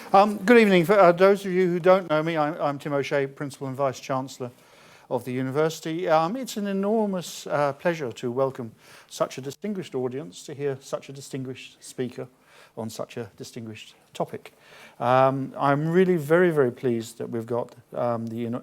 Good evening. For those of you who don't know me, I'm Tim O'Shea, Principal and Vice-Chancellor of the University. It's an enormous pleasure to welcome such a distinguished audience, to hear such a distinguished speaker on such a distinguished topic. I'm really very, very pleased that we've got the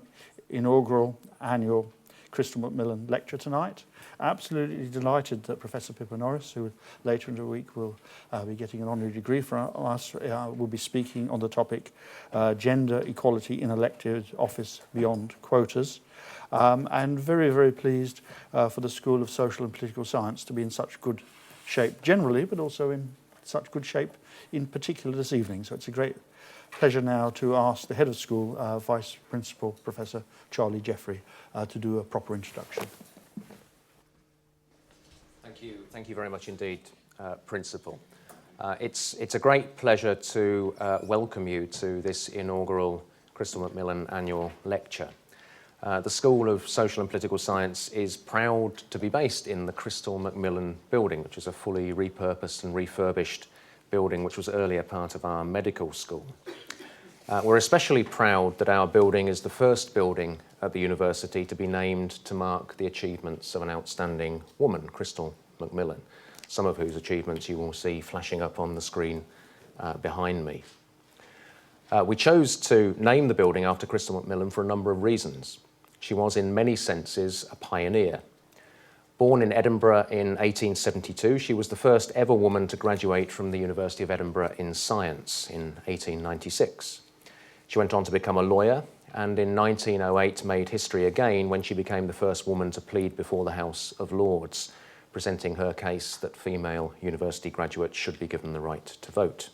inaugural annual Chrystal Macmillan Lecture tonight. Absolutely delighted that Professor Pippa Norris, who later in the week will be getting an honorary degree from us, will be speaking on the topic Gender Equality in Elected Office Beyond Quotas. And very, very pleased for the School of Social and Political Science to be in such good shape generally, but also in such good shape in particular this evening. So it's a great pleasure now to ask the head of school, Vice Principal Professor Charlie Jeffrey, to do a proper introduction. Thank you very much indeed, Principal. It's a great pleasure to welcome you to this inaugural Chrystal Macmillan Annual Lecture. The School of Social and Political Science is proud to be based in the Chrystal Macmillan building, which is a fully repurposed and refurbished building which was earlier part of our medical school. We're especially proud that our building is the first building at the university to be named to mark the achievements of an outstanding woman, Chrystal Macmillan, some of whose achievements you will see flashing up on the screen behind me. We chose to name the building after Chrystal Macmillan for a number of reasons. She was in many senses a pioneer. Born in Edinburgh in 1872, she was the first ever woman to graduate from the University of Edinburgh in science in 1896. She went on to become a lawyer, and in 1908 made history again when she became the first woman to plead before the House of Lords, presenting her case that female university graduates should be given the right to vote.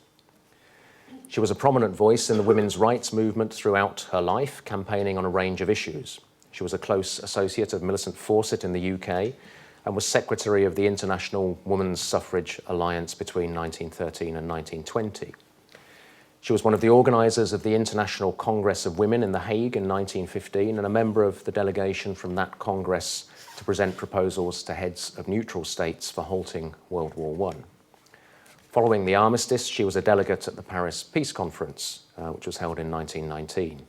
She was a prominent voice in the women's rights movement throughout her life, campaigning on a range of issues. She was a close associate of Millicent Fawcett in the UK and was secretary of the International Woman Suffrage Alliance between 1913 and 1920. She was one of the organisers of the International Congress of Women in The Hague in 1915 and a member of the delegation from that Congress to present proposals to heads of neutral states for halting World War I. Following the armistice, she was a delegate at the Paris Peace Conference, which was held in 1919.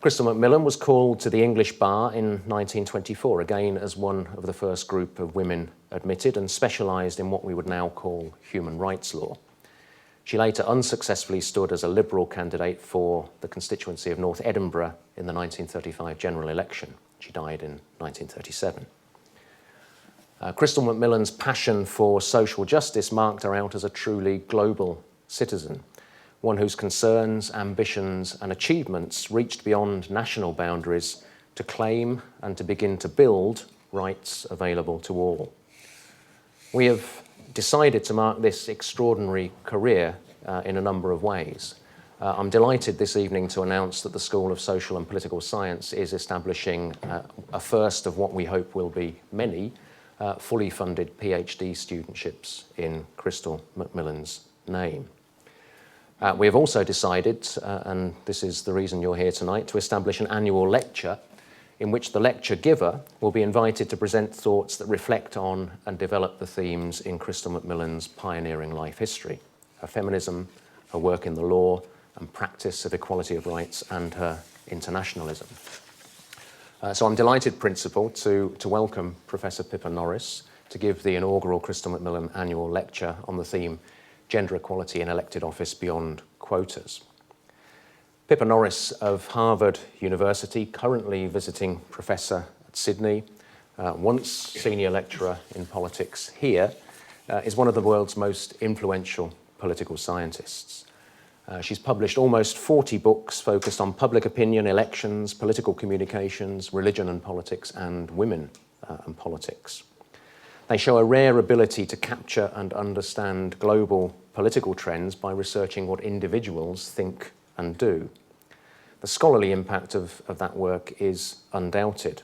Chrystal Macmillan was called to the English bar in 1924, again as one of the first group of women admitted and specialised in what we would now call human rights law. She later unsuccessfully stood as a Liberal candidate for the constituency of North Edinburgh in the 1935 general election. She died in 1937. Chrystal Macmillan's passion for social justice marked her out as a truly global citizen, one whose concerns, ambitions and achievements reached beyond national boundaries to claim and to begin to build rights available to all. We have decided to mark this extraordinary career in a number of ways. I'm delighted this evening to announce that the School of Social and Political Science is establishing a first of what we hope will be many fully funded PhD studentships in Chrystal Macmillan's name. We have also decided, and this is the reason you're here tonight, to establish an annual lecture in which the lecture giver will be invited to present thoughts that reflect on and develop the themes in Chrystal Macmillan's pioneering life history, her feminism, her work in the law and practice of equality of rights, and her internationalism. So I'm delighted, Principal, to welcome Professor Pippa Norris to give the inaugural Chrystal Macmillan Annual Lecture on the theme Gender Equality in Elected Office Beyond Quotas. Pippa Norris of Harvard University, currently visiting professor at Sydney, once senior lecturer in politics here, is one of the world's most influential political scientists. She's published almost 40 books focused on public opinion, elections, political communications, religion and politics, and women and politics. They show a rare ability to capture and understand global political trends by researching what individuals think and do. The scholarly impact of that work is undoubted.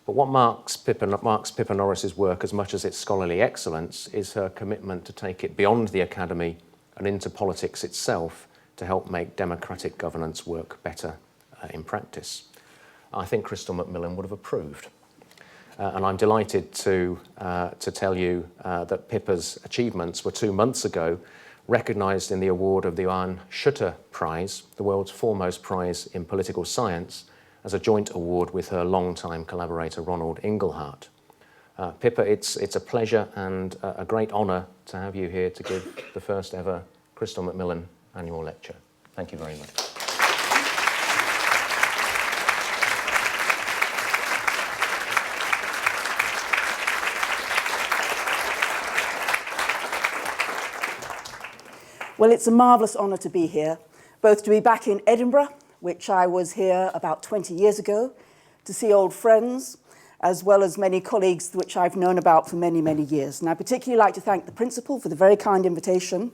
But what marks Pippa Norris's work as much as its scholarly excellence is her commitment to take it beyond the academy and into politics itself to help make democratic governance work better in practice. I think Chrystal Macmillan would have approved. And I'm delighted to tell you that Pippa's achievements were 2 months ago recognised in the award of the Johan Skytte Prize, the world's foremost prize in political science, as a joint award with her longtime collaborator Ronald Inglehart. Pippa, it's a pleasure and a great honour to have you here to give the first ever Chrystal Macmillan Annual Lecture. Thank you very much. Well, it's a marvellous honour to be here, both to be back in Edinburgh, which I was here about 20 years ago, to see old friends, as well as many colleagues which I've known about for many, many years. And I particularly like to thank the Principal for the very kind invitation,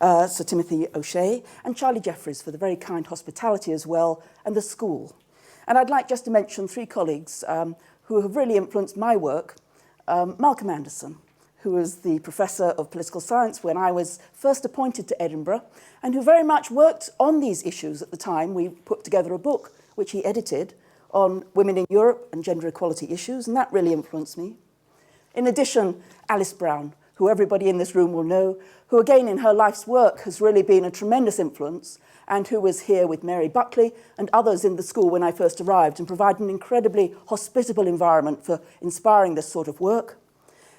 Sir Timothy O'Shea, and Charlie Jeffries for the very kind hospitality as well, and the school. And I'd like just to mention three colleagues who have really influenced my work. Malcolm Anderson, who was the Professor of Political Science when I was first appointed to Edinburgh, and who very much worked on these issues at the time. We put together a book, which he edited, on women in Europe and gender equality issues, and that really influenced me. In addition, Alice Brown, who everybody in this room will know, who again in her life's work has really been a tremendous influence, and who was here with Mary Buckley and others in the school when I first arrived, and provided an incredibly hospitable environment for inspiring this sort of work.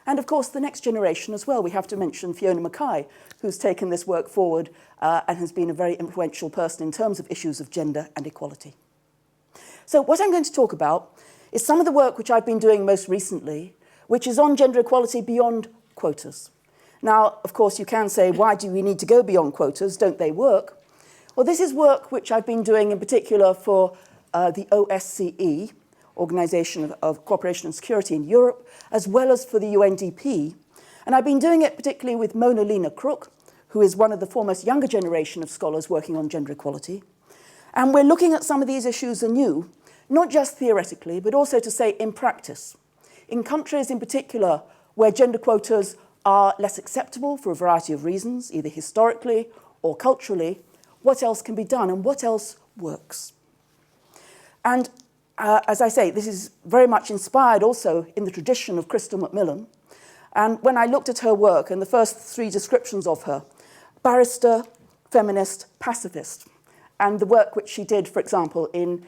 And of course, the next generation as well. We have to mention Fiona Mackay, who's taken this work forward and has been a very influential person in terms of issues of gender and equality. So what I'm going to talk about is some of the work which I've been doing most recently, which is on gender equality beyond quotas. Now, of course, you can say, why do we need to go beyond quotas? Don't they work? Well, this is work which I've been doing in particular for the OSCE, Organisation of Cooperation and Security in Europe, as well as for the UNDP. And I've been doing it particularly with Mona Lena Crook, who is one of the foremost younger generation of scholars working on gender equality. And we're looking at some of these issues anew, not just theoretically, but also to say in practice. In countries in particular where gender quotas are less acceptable for a variety of reasons, either historically or culturally, what else can be done and what else works? And as I say, this is very much inspired also in the tradition of Chrystal Macmillan. And when I looked at her work and the first three descriptions of her, barrister, feminist, pacifist, and the work which she did, for example, in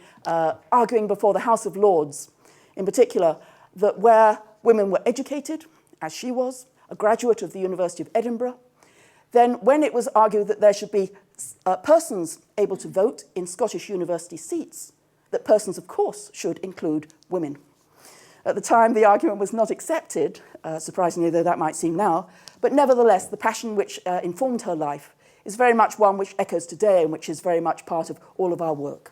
arguing before the House of Lords, in particular, that where women were educated, as she was, a graduate of the University of Edinburgh, then when it was argued that there should be persons able to vote in Scottish university seats, that persons, of course, should include women. At the time, the argument was not accepted, surprisingly though that might seem now, but nevertheless, the passion which informed her life is very much one which echoes today and which is very much part of all of our work.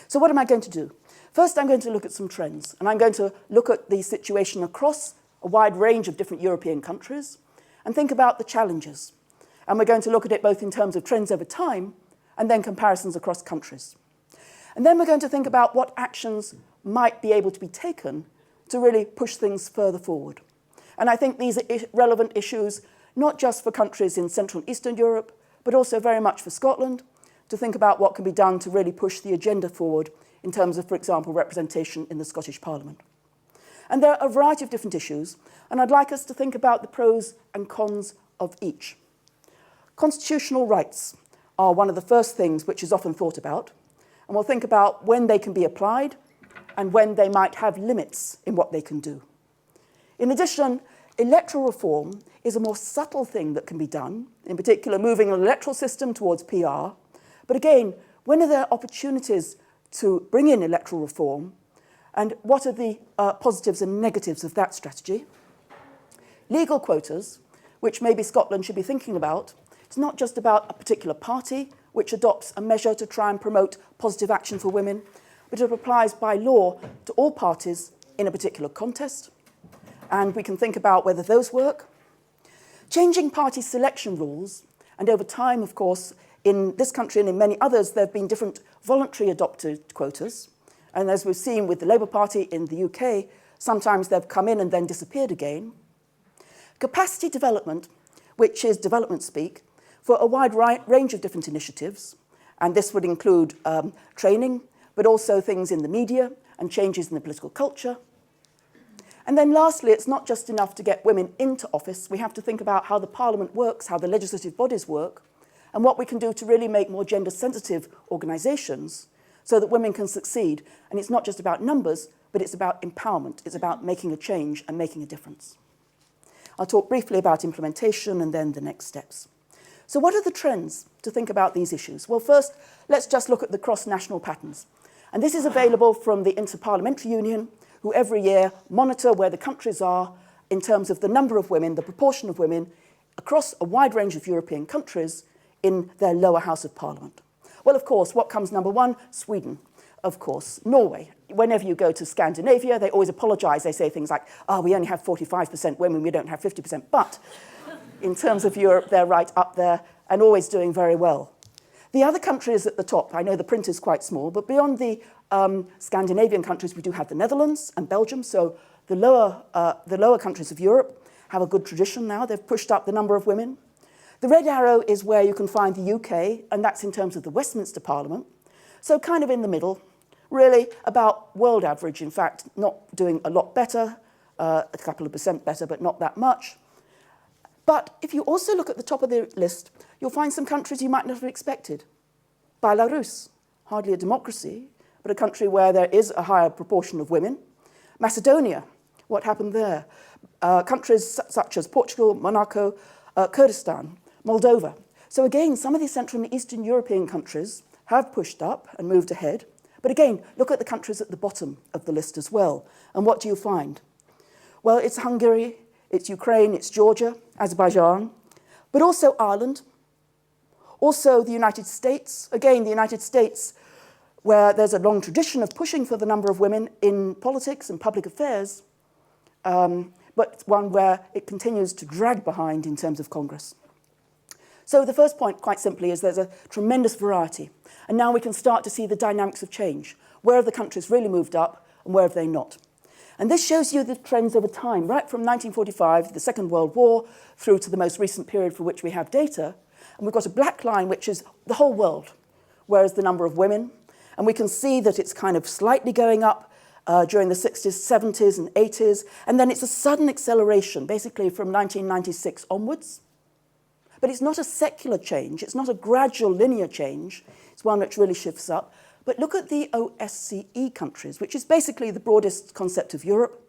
So what am I going to do? First, I'm going to look at some trends, and I'm going to look at the situation across a wide range of different European countries and think about the challenges. And we're going to look at it both in terms of trends over time and then comparisons across countries. And then we're going to think about what actions might be able to be taken to really push things further forward. And I think these are relevant issues not just for countries in Central and Eastern Europe, but also very much for Scotland, to think about what can be done to really push the agenda forward in terms of, for example, representation in the Scottish Parliament. And there are a variety of different issues, and I'd like us to think about the pros and cons of each. Constitutional rights are one of the first things which is often thought about, and we'll think about when they can be applied and when they might have limits in what they can do. In addition, electoral reform is a more subtle thing that can be done, in particular moving an electoral system towards PR. But again, when are there opportunities to bring in electoral reform, and what are the positives and negatives of that strategy? Legal quotas, which maybe Scotland should be thinking about, it's not just about a particular party which adopts a measure to try and promote positive action for women, but it applies by law to all parties in a particular contest. And we can think about whether those work. Changing party selection rules, and over time, of course, in this country and in many others, there have been different voluntary adopted quotas. And as we've seen with the Labour Party in the UK, sometimes they've come in and then disappeared again. Capacity development, which is development speak, for a wide range of different initiatives. And this would include training, but also things in the media and changes in the political culture. And then lastly, it's not just enough to get women into office. We have to think about how the parliament works, how the legislative bodies work, and what we can do to really make more gender-sensitive organisations so that women can succeed. And it's not just about numbers, but it's about empowerment. It's about making a change and making a difference. I'll talk briefly about implementation and then the next steps. So what are the trends to think about these issues? Well, first, let's just look at the cross-national patterns. And this is available from the Interparliamentary Union, who every year monitor where the countries are in terms of the number of women, the proportion of women across a wide range of European countries in their lower house of parliament. Well, of course, what comes number one? Sweden, of course. Norway. Whenever you go to Scandinavia, they always apologise. They say things like, oh, we only have 45% women, we don't have 50%. But in terms of Europe, they're right up there and always doing very well. The other countries at the top, I know the print is quite small, but beyond the Scandinavian countries, we do have the Netherlands and Belgium. So the lower countries of Europe have a good tradition now. They've pushed up the number of women. The red arrow is where you can find the UK, and that's in terms of the Westminster Parliament. So kind of in the middle, really about world average, in fact, not doing a lot better, a couple of percent better, but not that much. But if you also look at the top of the list, you'll find some countries you might not have expected. Belarus, hardly a democracy, but a country where there is a higher proportion of women. Macedonia, what happened there? Countries such as Portugal, Monaco, Kurdistan, Moldova. So again, some of these Central and Eastern European countries have pushed up and moved ahead. But again, look at the countries at the bottom of the list as well. And what do you find? Well, it's Hungary, it's Ukraine, it's Georgia, Azerbaijan, but also Ireland, also the United States. Again, the United States, where there's a long tradition of pushing for the number of women in politics and public affairs, but one where it continues to drag behind in terms of Congress. So the first point, quite simply, is there's a tremendous variety. And now we can start to see the dynamics of change. Where have the countries really moved up and where have they not? And this shows you the trends over time, right from 1945, the Second World War, through to the most recent period for which we have data. And we've got a black line, which is the whole world, whereas the number of women. And we can see that it's kind of slightly going up during the 60s, 70s, and 80s. And then it's a sudden acceleration, basically from 1996 onwards. But it's not a secular change. It's not a gradual linear change. It's one which really shifts up. But look at the OSCE countries, which is basically the broadest concept of Europe.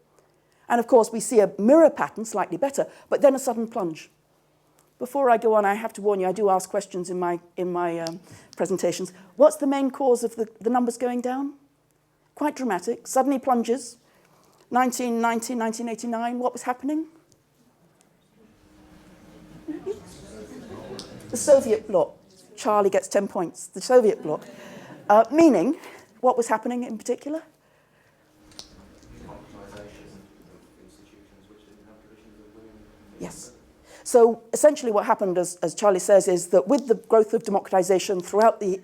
And of course, we see a mirror pattern, slightly better, but then a sudden plunge. Before I go on, I have to warn you, I do ask questions in my presentations. What's the main cause of the numbers going down? Quite dramatic, suddenly plunges. 1990, 1989, what was happening? The Soviet bloc. Charlie gets 10 points. The Soviet bloc. Meaning, what was happening in particular? Yes. So essentially what happened, as Charlie says, is that with the growth of democratization throughout the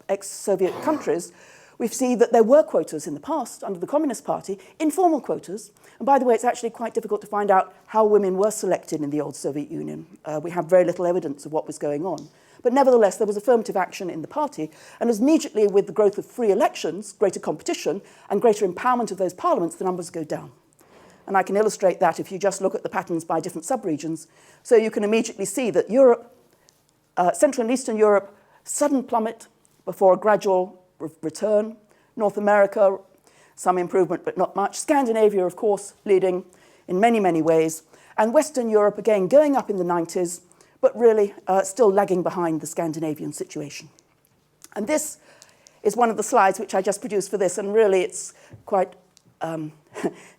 ex-Soviet countries, we see that there were quotas in the past under the Communist Party, informal quotas. And by the way, it's actually quite difficult to find out how women were selected in the old Soviet Union. We have very little evidence of what was going on. But nevertheless, there was affirmative action in the party. And immediately with the growth of free elections, greater competition, and greater empowerment of those parliaments, the numbers go down. And I can illustrate that if you just look at the patterns by different sub-regions. So you can immediately see that Europe, Central and Eastern Europe, sudden plummet before a gradual return. North America, some improvement, but not much. Scandinavia, of course, leading in many, many ways. And Western Europe, again, going up in the 90s, but really still lagging behind the Scandinavian situation. And this is one of the slides which I just produced for this, and really it's quite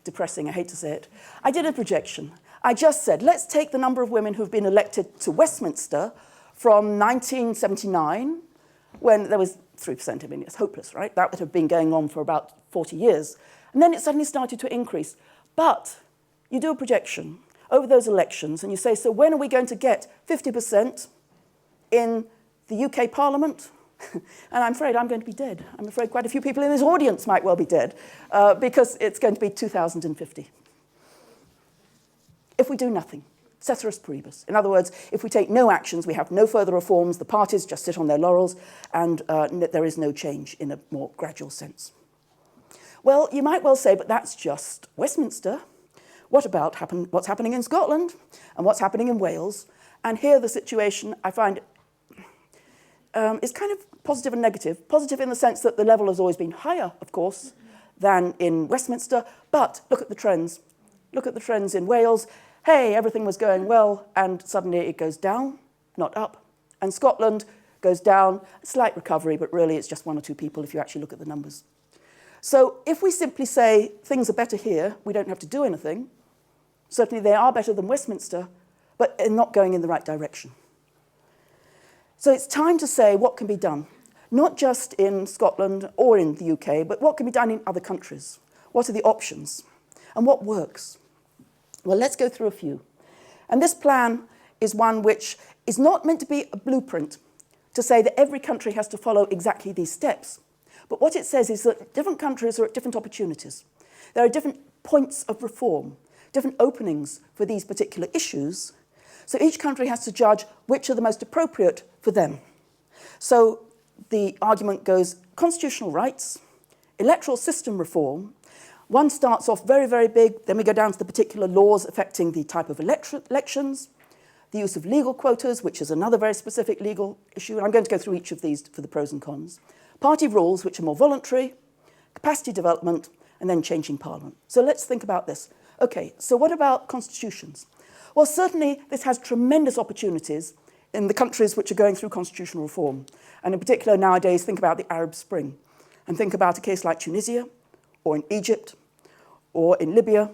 depressing, I hate to say it. I did a projection. I just said, let's take the number of women who've been elected to Westminster from 1979, when there was 3%. I mean, it's hopeless, right? That would have been going on for about 40 years. And then it suddenly started to increase. But you do a projection over those elections, and you say, so when are we going to get 50% in the UK Parliament? And I'm afraid I'm going to be dead. I'm afraid quite a few people in this audience might well be dead, because it's going to be 2050. If we do nothing, ceteris paribus. In other words, if we take no actions, we have no further reforms, the parties just sit on their laurels, and there is no change in a more gradual sense. Well, you might well say, but that's just Westminster. What about what's happening in Scotland and what's happening in Wales? And here the situation, I find, is kind of positive and negative. Positive in the sense that the level has always been higher, of course, than in Westminster, but look at the trends. Look at the trends in Wales. Hey, everything was going well, and suddenly it goes down, not up. And Scotland goes down, slight recovery, but really it's just 1 or 2 people if you actually look at the numbers. So if we simply say things are better here, we don't have to do anything. Certainly they are better than Westminster, but they're not going in the right direction. So it's time to say what can be done, not just in Scotland or in the UK, but what can be done in other countries. What are the options? And what works? Well, let's go through a few. And this plan is one which is not meant to be a blueprint to say that every country has to follow exactly these steps. But what it says is that different countries are at different opportunities. There are different points of reform, different openings for these particular issues. So each country has to judge which are the most appropriate for them. So the argument goes constitutional rights, electoral system reform. One starts off very, very big, then we go down to the particular laws affecting the type of elections, the use of legal quotas, which is another very specific legal issue, and I'm going to go through each of these for the pros and cons. Party rules, which are more voluntary, capacity development, and then changing parliament. So let's think about this. Okay, so what about constitutions? Well, certainly this has tremendous opportunities in the countries which are going through constitutional reform. And in particular nowadays, think about the Arab Spring. And think about a case like Tunisia, or in Egypt, or in Libya,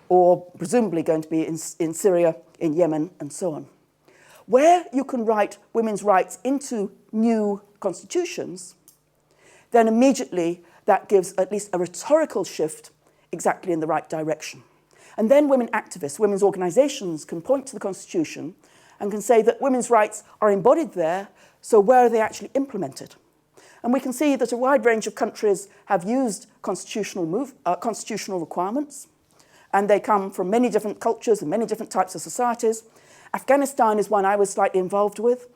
or presumably going to be in Syria, in Yemen, and so on. Where you can write women's rights into new constitutions, then immediately that gives at least a rhetorical shift exactly in the right direction. And then women activists, women's organisations can point to the Constitution and can say that women's rights are embodied there, so where are they actually implemented? And we can see that a wide range of countries have used constitutional requirements, and they come from many different cultures and many different types of societies. Afghanistan is one I was slightly involved with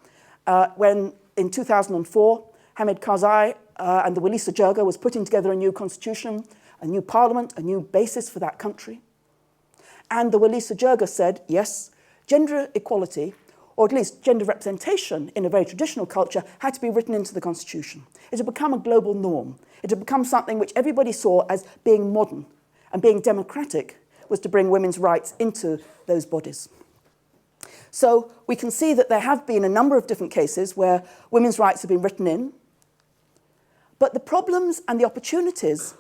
when in 2004, Hamid Karzai and the Walisa Jirga was putting together a new constitution, a new parliament, a new basis for that country. And the Walisa Jirga said, yes, gender equality, or at least gender representation in a very traditional culture, had to be written into the constitution. It had become a global norm. It had become something which everybody saw as being modern, and being democratic was to bring women's rights into those bodies. So we can see that there have been a number of different cases where women's rights have been written in. But the problems and the opportunities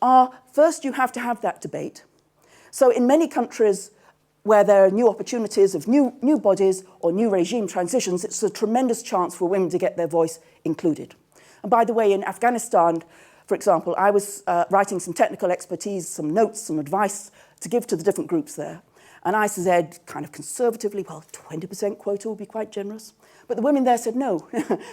are, first you have to have that debate. So in many countries where there are new opportunities of new bodies or new regime transitions, it's a tremendous chance for women to get their voice included. And by the way, in Afghanistan, for example, I was writing some technical expertise, some notes, some advice to give to the different groups there. And I said, kind of conservatively, well, 20% quota would be quite generous. But the women there said, no,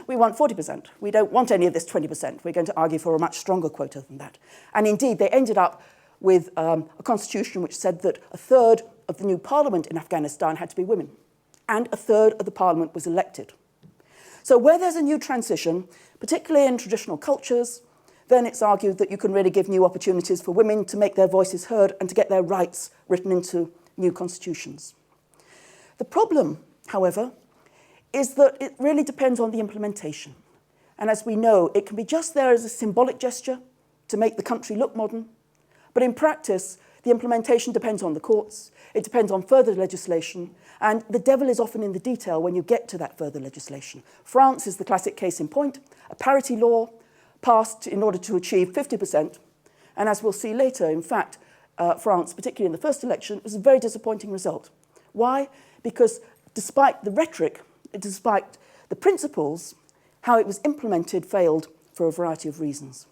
we want 40%. We don't want any of this 20%. We're going to argue for a much stronger quota than that. And indeed, they ended up with a constitution which said that a third of the new parliament in Afghanistan had to be women, and a third of the parliament was elected. So where there's a new transition, particularly in traditional cultures, then it's argued that you can really give new opportunities for women to make their voices heard and to get their rights written into new constitutions. The problem, however, is that it really depends on the implementation. And as we know, it can be just there as a symbolic gesture to make the country look modern, but in practice, the implementation depends on the courts, it depends on further legislation, and the devil is often in the detail when you get to that further legislation. France is the classic case in point, a parity law passed in order to achieve 50%, and as we'll see later, in fact, France, particularly in the first election, was a very disappointing result. Why? Because despite the rhetoric, despite the principles, how it was implemented failed for a variety of reasons.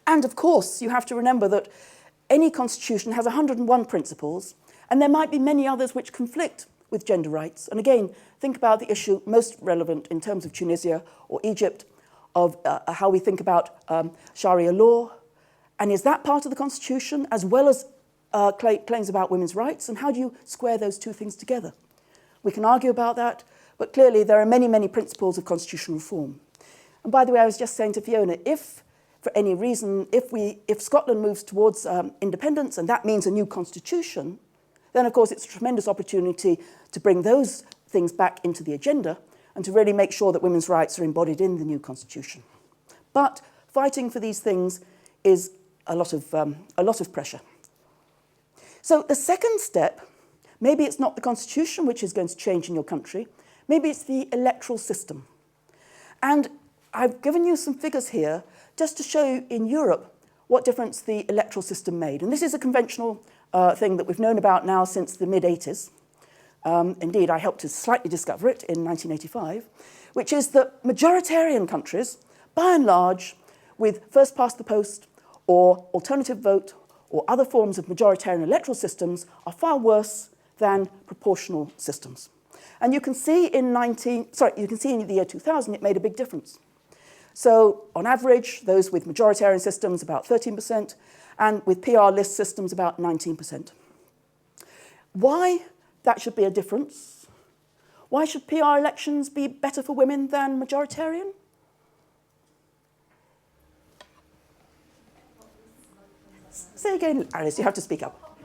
And of course, you have to remember that any constitution has 101 principles, and there might be many others which conflict with gender rights. And again, think about the issue most relevant in terms of Tunisia or Egypt, of how we think about Sharia law. And is that part of the constitution, as well as claims about women's rights? And how do you square those two things together? We can argue about that, but clearly there are many, many principles of constitutional reform. And by the way, I was just saying to Fiona, if for any reason, if Scotland moves towards independence, and that means a new constitution, then of course it's a tremendous opportunity to bring those things back into the agenda and to really make sure that women's rights are embodied in the new constitution. But fighting for these things is a lot of pressure. So the second step, maybe it's not the constitution which is going to change in your country, maybe it's the electoral system. And I've given you some figures here just to show you in Europe what difference the electoral system made. And this is a conventional thing that we've known about now since the mid-80s. Indeed, I helped to slightly discover it in 1985, which is that majoritarian countries, by and large, with first past the post or alternative vote or other forms of majoritarian electoral systems are far worse than proportional systems. And you can see in the year 2000 it made a big difference. So on average, those with majoritarian systems about 13%, and with PR list systems about 19%. Why that should be a difference? Why should PR elections be better for women than majoritarian? Say again, Alice, you have to speak up.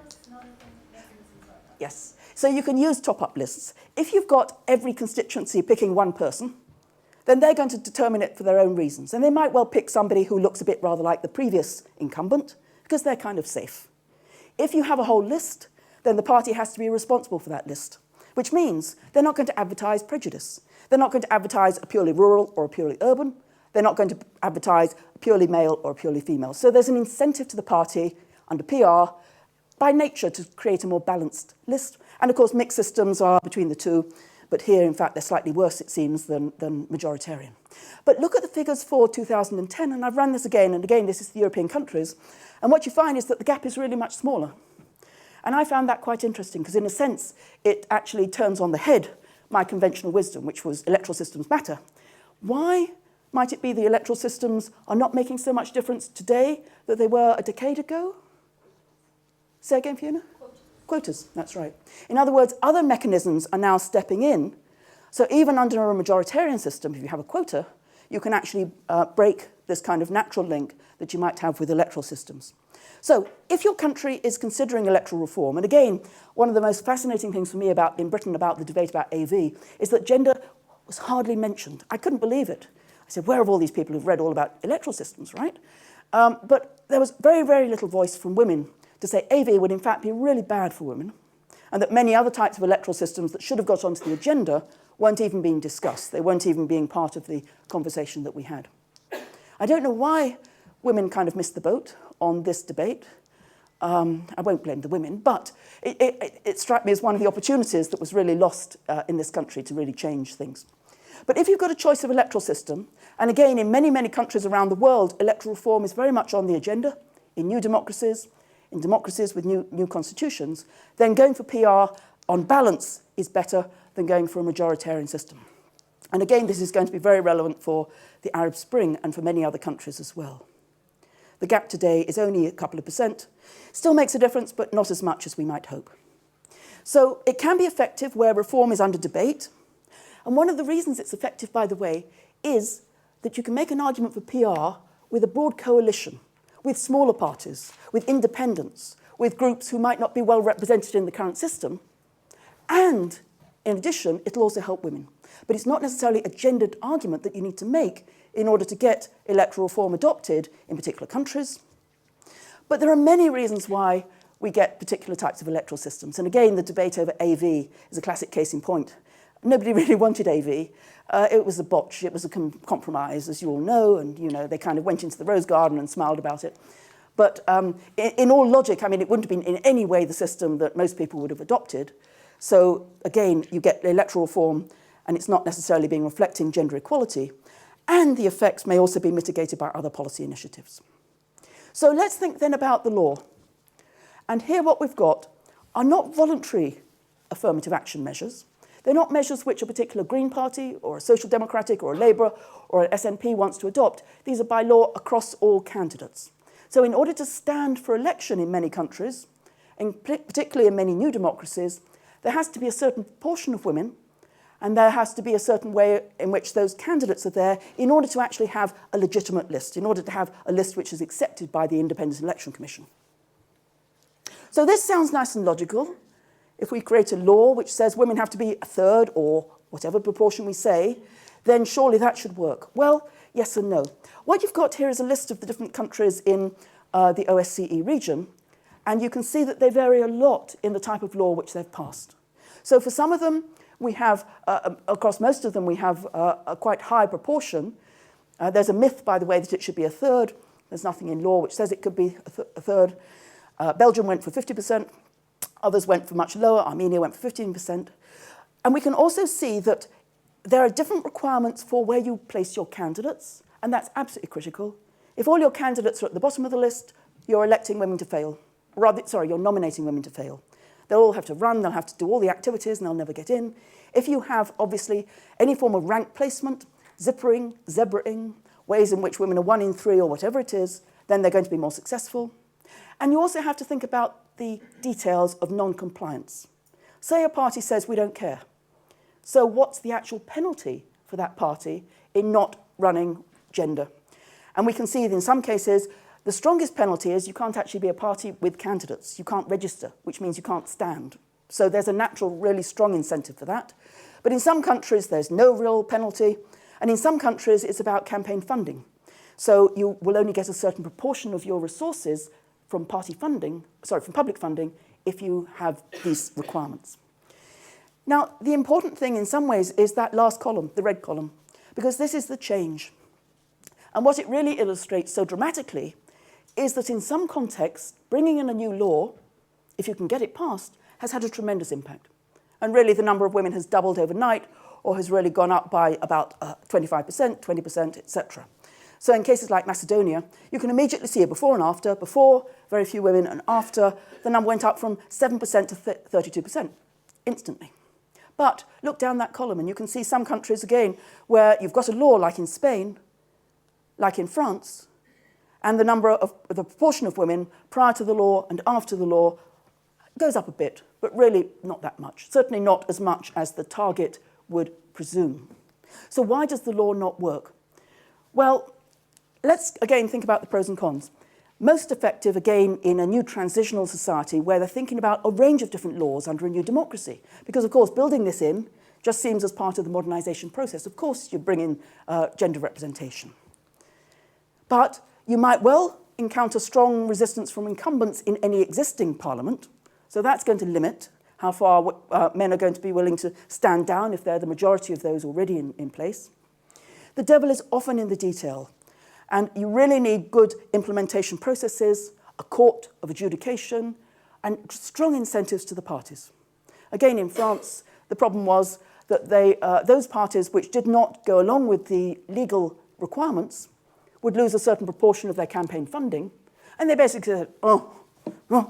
Yes. So you can use top-up lists. If you've got every constituency picking one person, then they're going to determine it for their own reasons. And they might well pick somebody who looks a bit rather like the previous incumbent, because they're kind of safe. If you have a whole list, then the party has to be responsible for that list, which means they're not going to advertise prejudice. They're not going to advertise a purely rural or a purely urban. They're not going to advertise a purely male or a purely female. So there's an incentive to the party under PR by nature to create a more balanced list. And of course, mixed systems are between the two. But here, in fact, they're slightly worse, it seems, than majoritarian. But look at the figures for 2010, and I've run this again, and again, this is the European countries. And what you find is that the gap is really much smaller. And I found that quite interesting, because in a sense, it actually turns on the head my conventional wisdom, which was electoral systems matter. Why might it be the electoral systems are not making so much difference today that they were a decade ago? Say again, Fiona? Quotas, that's right. In other words, other mechanisms are now stepping in. So even under a majoritarian system, if you have a quota, you can actually break this kind of natural link that you might have with electoral systems. So if your country is considering electoral reform, and again, one of the most fascinating things for me in Britain about the debate about AV is that gender was hardly mentioned. I couldn't believe it. I said, where have all these people who've read all about electoral systems, right? But there was very, very little voice from women to say AV would in fact be really bad for women, and that many other types of electoral systems that should have got onto the agenda weren't even being discussed. They weren't even being part of the conversation that we had. I don't know why women kind of missed the boat on this debate. I won't blame the women, but it struck me as one of the opportunities that was really lost in this country to really change things. But if you've got a choice of electoral system, and again, in many, many countries around the world, electoral reform is very much on the agenda, in new democracies, in democracies with new constitutions, then going for PR on balance is better than going for a majoritarian system. And again, this is going to be very relevant for the Arab Spring and for many other countries as well. The gap today is only a couple of percent. Still makes a difference, but not as much as we might hope. So it can be effective where reform is under debate. And one of the reasons it's effective, by the way, is that you can make an argument for PR with a broad coalition, with smaller parties, with independents, with groups who might not be well represented in the current system. And in addition, it'll also help women. But it's not necessarily a gendered argument that you need to make in order to get electoral reform adopted in particular countries. But there are many reasons why we get particular types of electoral systems. And again, the debate over AV is a classic case in point. Nobody really wanted AV. It was a botch. It was a compromise, as you all know. And, you know, they kind of went into the rose garden and smiled about it. But in all logic, I mean, it wouldn't have been in any way the system that most people would have adopted. So, again, you get electoral reform, and it's not necessarily being reflecting gender equality. And the effects may also be mitigated by other policy initiatives. So let's think then about the law. And here what we've got are not voluntary affirmative action measures. They're not measures which a particular Green Party or a Social Democratic or a Labour or an SNP wants to adopt. These are by law across all candidates. So in order to stand for election in many countries, and particularly in many new democracies, there has to be a certain proportion of women And there has to be a certain way in which those candidates are there in order to actually have a legitimate list, in order to have a list which is accepted by the Independent Election Commission. So this sounds nice and logical. If we create a law which says women have to be a third or whatever proportion we say, then surely that should work. Well, yes and no. What you've got here is a list of the different countries in the OSCE region, and you can see that they vary a lot in the type of law which they've passed. So for some of them, we have, across most of them, we have a quite high proportion. There's a myth, by the way, that it should be a third. There's nothing in law which says it could be a third. Belgium went for 50%. Others went for much lower. Armenia went for 15%. And we can also see that there are different requirements for where you place your candidates, and that's absolutely critical. If all your candidates are at the bottom of the list, you're electing women to fail. You're nominating women to fail. They'll all have to run, they'll have to do all the activities, and they'll never get in. If you have, obviously, any form of rank placement, zippering, zebraing, ways in which women are 1 in 3 or whatever it is, then they're going to be more successful. And you also have to think about the details of non-compliance. Say a party says, we don't care. So what's the actual penalty for that party in not running gender? And we can see that in some cases, the strongest penalty is you can't actually be a party with candidates. You can't register, which means you can't stand. So there's a natural, really strong incentive for that. But in some countries, there's no real penalty. And in some countries, it's about campaign funding. So you will only get a certain proportion of your resources from public funding, if you have these requirements. Now, the important thing in some ways is that last column, the red column, because this is the change. And what it really illustrates so dramatically is that in some contexts, bringing in a new law, if you can get it passed, has had a tremendous impact. And really the number of women has doubled overnight or has really gone up by about 25%, 20%, etc. So in cases like Macedonia, you can immediately see a before and after. Before, very few women, and after, the number went up from 7% to 32%, instantly. But look down that column and you can see some countries, again, where you've got a law like in Spain, like in France, and the proportion of women prior to the law and after the law goes up a bit, but really not that much. Certainly not as much as the target would presume. So why does the law not work? Well, let's again think about the pros and cons. Most effective, again, in a new transitional society where they're thinking about a range of different laws under a new democracy. Because, of course, building this in just seems as part of the modernization process. Of course, you bring in gender representation. But you might well encounter strong resistance from incumbents in any existing parliament. So that's going to limit how far men are going to be willing to stand down if they're the majority of those already in place. The devil is often in the detail. And you really need good implementation processes, a court of adjudication, and strong incentives to the parties. Again, in France, the problem was that those parties which did not go along with the legal requirements would lose a certain proportion of their campaign funding. And they basically said, who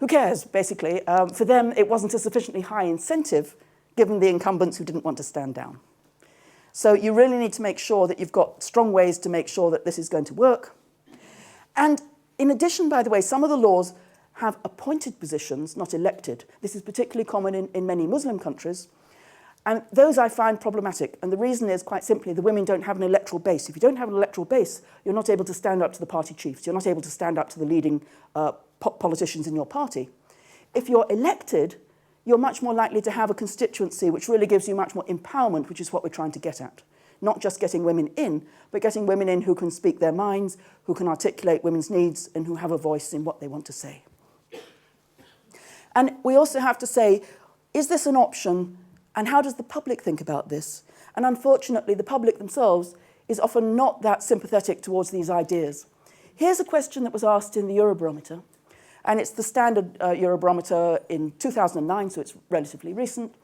cares, basically. For them, it wasn't a sufficiently high incentive given the incumbents who didn't want to stand down. So you really need to make sure that you've got strong ways to make sure that this is going to work. And in addition, by the way, some of the laws have appointed positions, not elected. This is particularly common in many Muslim countries. And those I find problematic. And the reason is, quite simply, the women don't have an electoral base. If you don't have an electoral base, you're not able to stand up to the party chiefs. You're not able to stand up to the leading politicians in your party. If you're elected, you're much more likely to have a constituency which really gives you much more empowerment, which is what we're trying to get at. Not just getting women in, but getting women in who can speak their minds, who can articulate women's needs, and who have a voice in what they want to say. And we also have to say, is this an option, and how does the public think about this? And unfortunately, the public themselves is often not that sympathetic towards these ideas. Here's a question that was asked in the Eurobarometer. And it's the standard Eurobarometer in 2009, so it's relatively recent.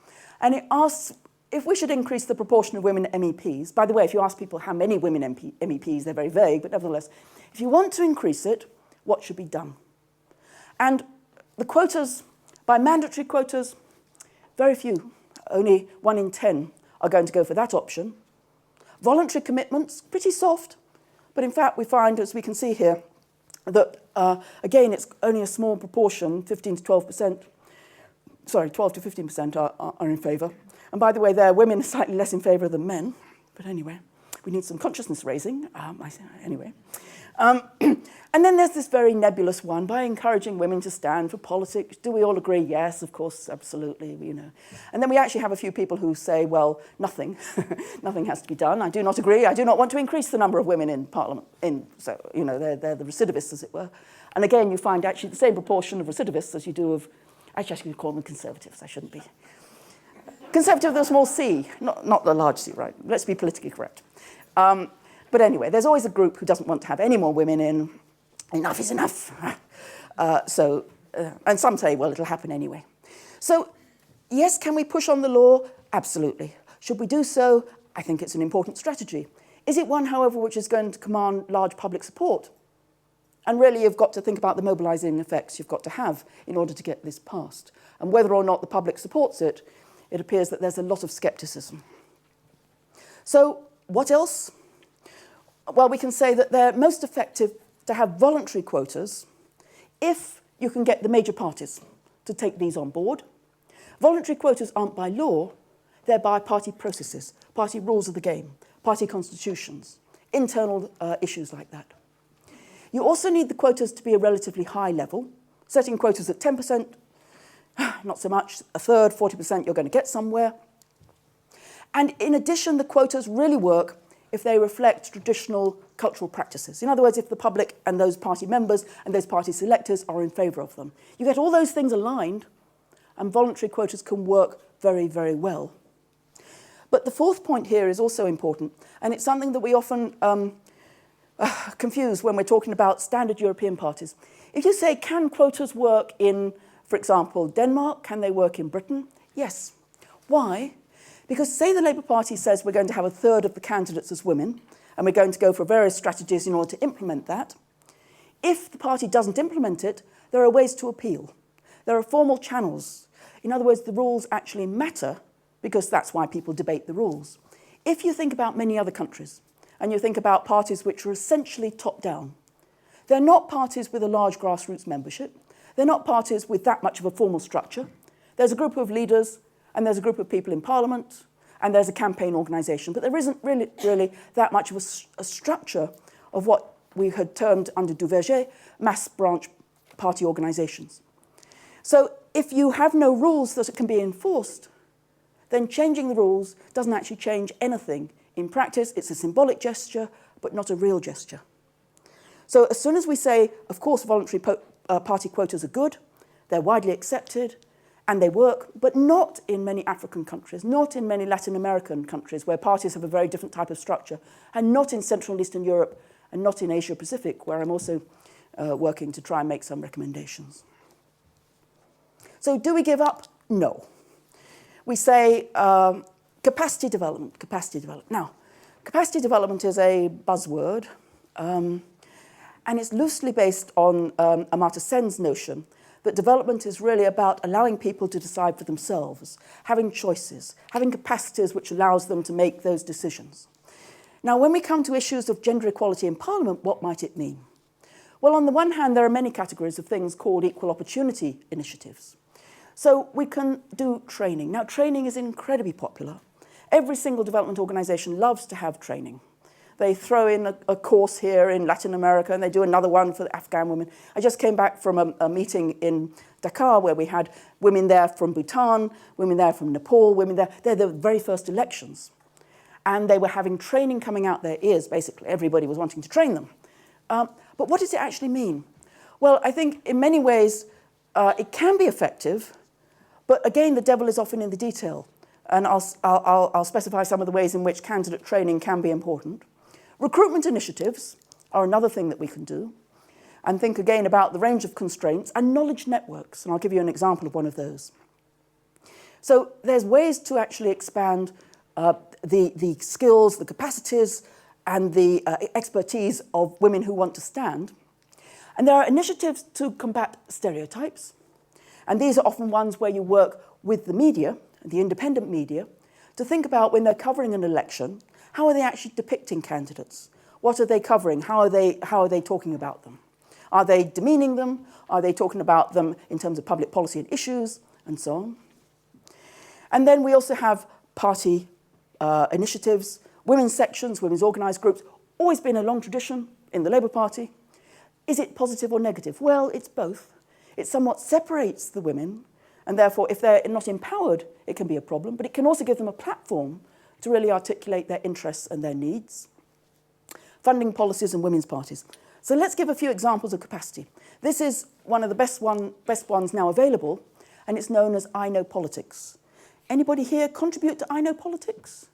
And it asks if we should increase the proportion of women MEPs. By the way, if you ask people how many women MEPs, they're very vague, but nevertheless, if you want to increase it, what should be done? And the quotas, by mandatory quotas, very few, only 1 in 10 are going to go for that option. Voluntary commitments, pretty soft. But in fact, we find, as we can see here, that, again, it's only a small proportion, 15 to 12%. 12 to 15% are in favour. And by the way, there women are slightly less in favour than men. But anyway, we need some consciousness raising. And then there's this very nebulous one, by encouraging women to stand for politics. Do we all agree? Yes, of course, absolutely, you know. And then we actually have a few people who say, well, nothing. Nothing has to be done. I do not agree. I do not want to increase the number of women in Parliament. So, you know, they're the recidivists, as it were. And again, you find actually the same proportion of recidivists as you do of, actually I should call them conservatives. I shouldn't be. Conservative with a small c, not the large c, right? Let's be politically correct. But anyway, there's always a group who doesn't want to have any more women in. Enough is enough. And some say, well, it'll happen anyway. So, yes, can we push on the law? Absolutely. Should we do so? I think it's an important strategy. Is it one, however, which is going to command large public support? And really, you've got to think about the mobilising effects you've got to have in order to get this passed. And whether or not the public supports it, it appears that there's a lot of scepticism. So, what else? Well, we can say that they're most effective to have voluntary quotas if you can get the major parties to take these on board. Voluntary quotas aren't by law, they're by party processes, party rules of the game, party constitutions, internal issues like that. You also need the quotas to be a relatively high level. Setting quotas at 10%, not so much, a third, 40%, you're going to get somewhere. And in addition, the quotas really work if they reflect traditional cultural practices. In other words, if the public and those party members and those party selectors are in favour of them. You get all those things aligned, and voluntary quotas can work very, very well. But the fourth point here is also important, and it's something that we often confuse when we're talking about standard European parties. If you say, can quotas work in, for example, Denmark? Can they work in Britain? Yes. Why? Because say the Labour Party says we're going to have a third of the candidates as women, and we're going to go for various strategies in order to implement that. If the party doesn't implement it, there are ways to appeal. There are formal channels. In other words, the rules actually matter because that's why people debate the rules. If you think about many other countries, and you think about parties which are essentially top-down, they're not parties with a large grassroots membership. They're not parties with that much of a formal structure. There's a group of leaders, and there's a group of people in Parliament, and there's a campaign organisation. But there isn't really that much of a structure of what we had termed under Duverger mass branch party organisations. So if you have no rules that can be enforced, then changing the rules doesn't actually change anything. In practice, it's a symbolic gesture, but not a real gesture. So as soon as we say, of course, voluntary party quotas are good, they're widely accepted, and they work, but not in many African countries, not in many Latin American countries where parties have a very different type of structure, and not in Central and Eastern Europe, and not in Asia Pacific, where I'm also working to try and make some recommendations. So do we give up? No. We say capacity development, capacity development. Now, capacity development is a buzzword, and it's loosely based on Amartya Sen's notion that development is really about allowing people to decide for themselves, having choices, having capacities which allows them to make those decisions. Now, when we come to issues of gender equality in Parliament, what might it mean? Well, on the one hand, there are many categories of things called equal opportunity initiatives. So we can do training. Now, training is incredibly popular. Every single development organisation loves to have training. They throw in a course here in Latin America, and they do another one for the Afghan women. I just came back from a meeting in Dakar where we had women there from Bhutan, women there from Nepal, women there. They're the very first elections. And they were having training coming out their ears, basically. Everybody was wanting to train them. But what does it actually mean? Well, I think in many ways it can be effective, but again, the devil is often in the detail. And I'll specify some of the ways in which candidate training can be important. Recruitment initiatives are another thing that we can do, and think again about the range of constraints and knowledge networks, and I'll give you an example of one of those. So there's ways to actually expand the skills, the capacities, and the expertise of women who want to stand. And there are initiatives to combat stereotypes, and these are often ones where you work with the media, the independent media, to think about when they're covering an election, how are they actually depicting candidates? What are they covering? How are they talking about them? Are they demeaning them? Are they talking about them in terms of public policy and issues, and so on? And then we also have party initiatives, women's sections, women's organised groups, always been a long tradition in the Labour Party. Is it positive or negative? Well, it's both. It somewhat separates the women, and therefore if they're not empowered, it can be a problem, but it can also give them a platform to really articulate their interests and their needs. Funding policies and women's parties. So let's give a few examples of capacity. This is one of the best ones now available, and it's known as I Know Politics. Anybody here contribute to I Know Politics?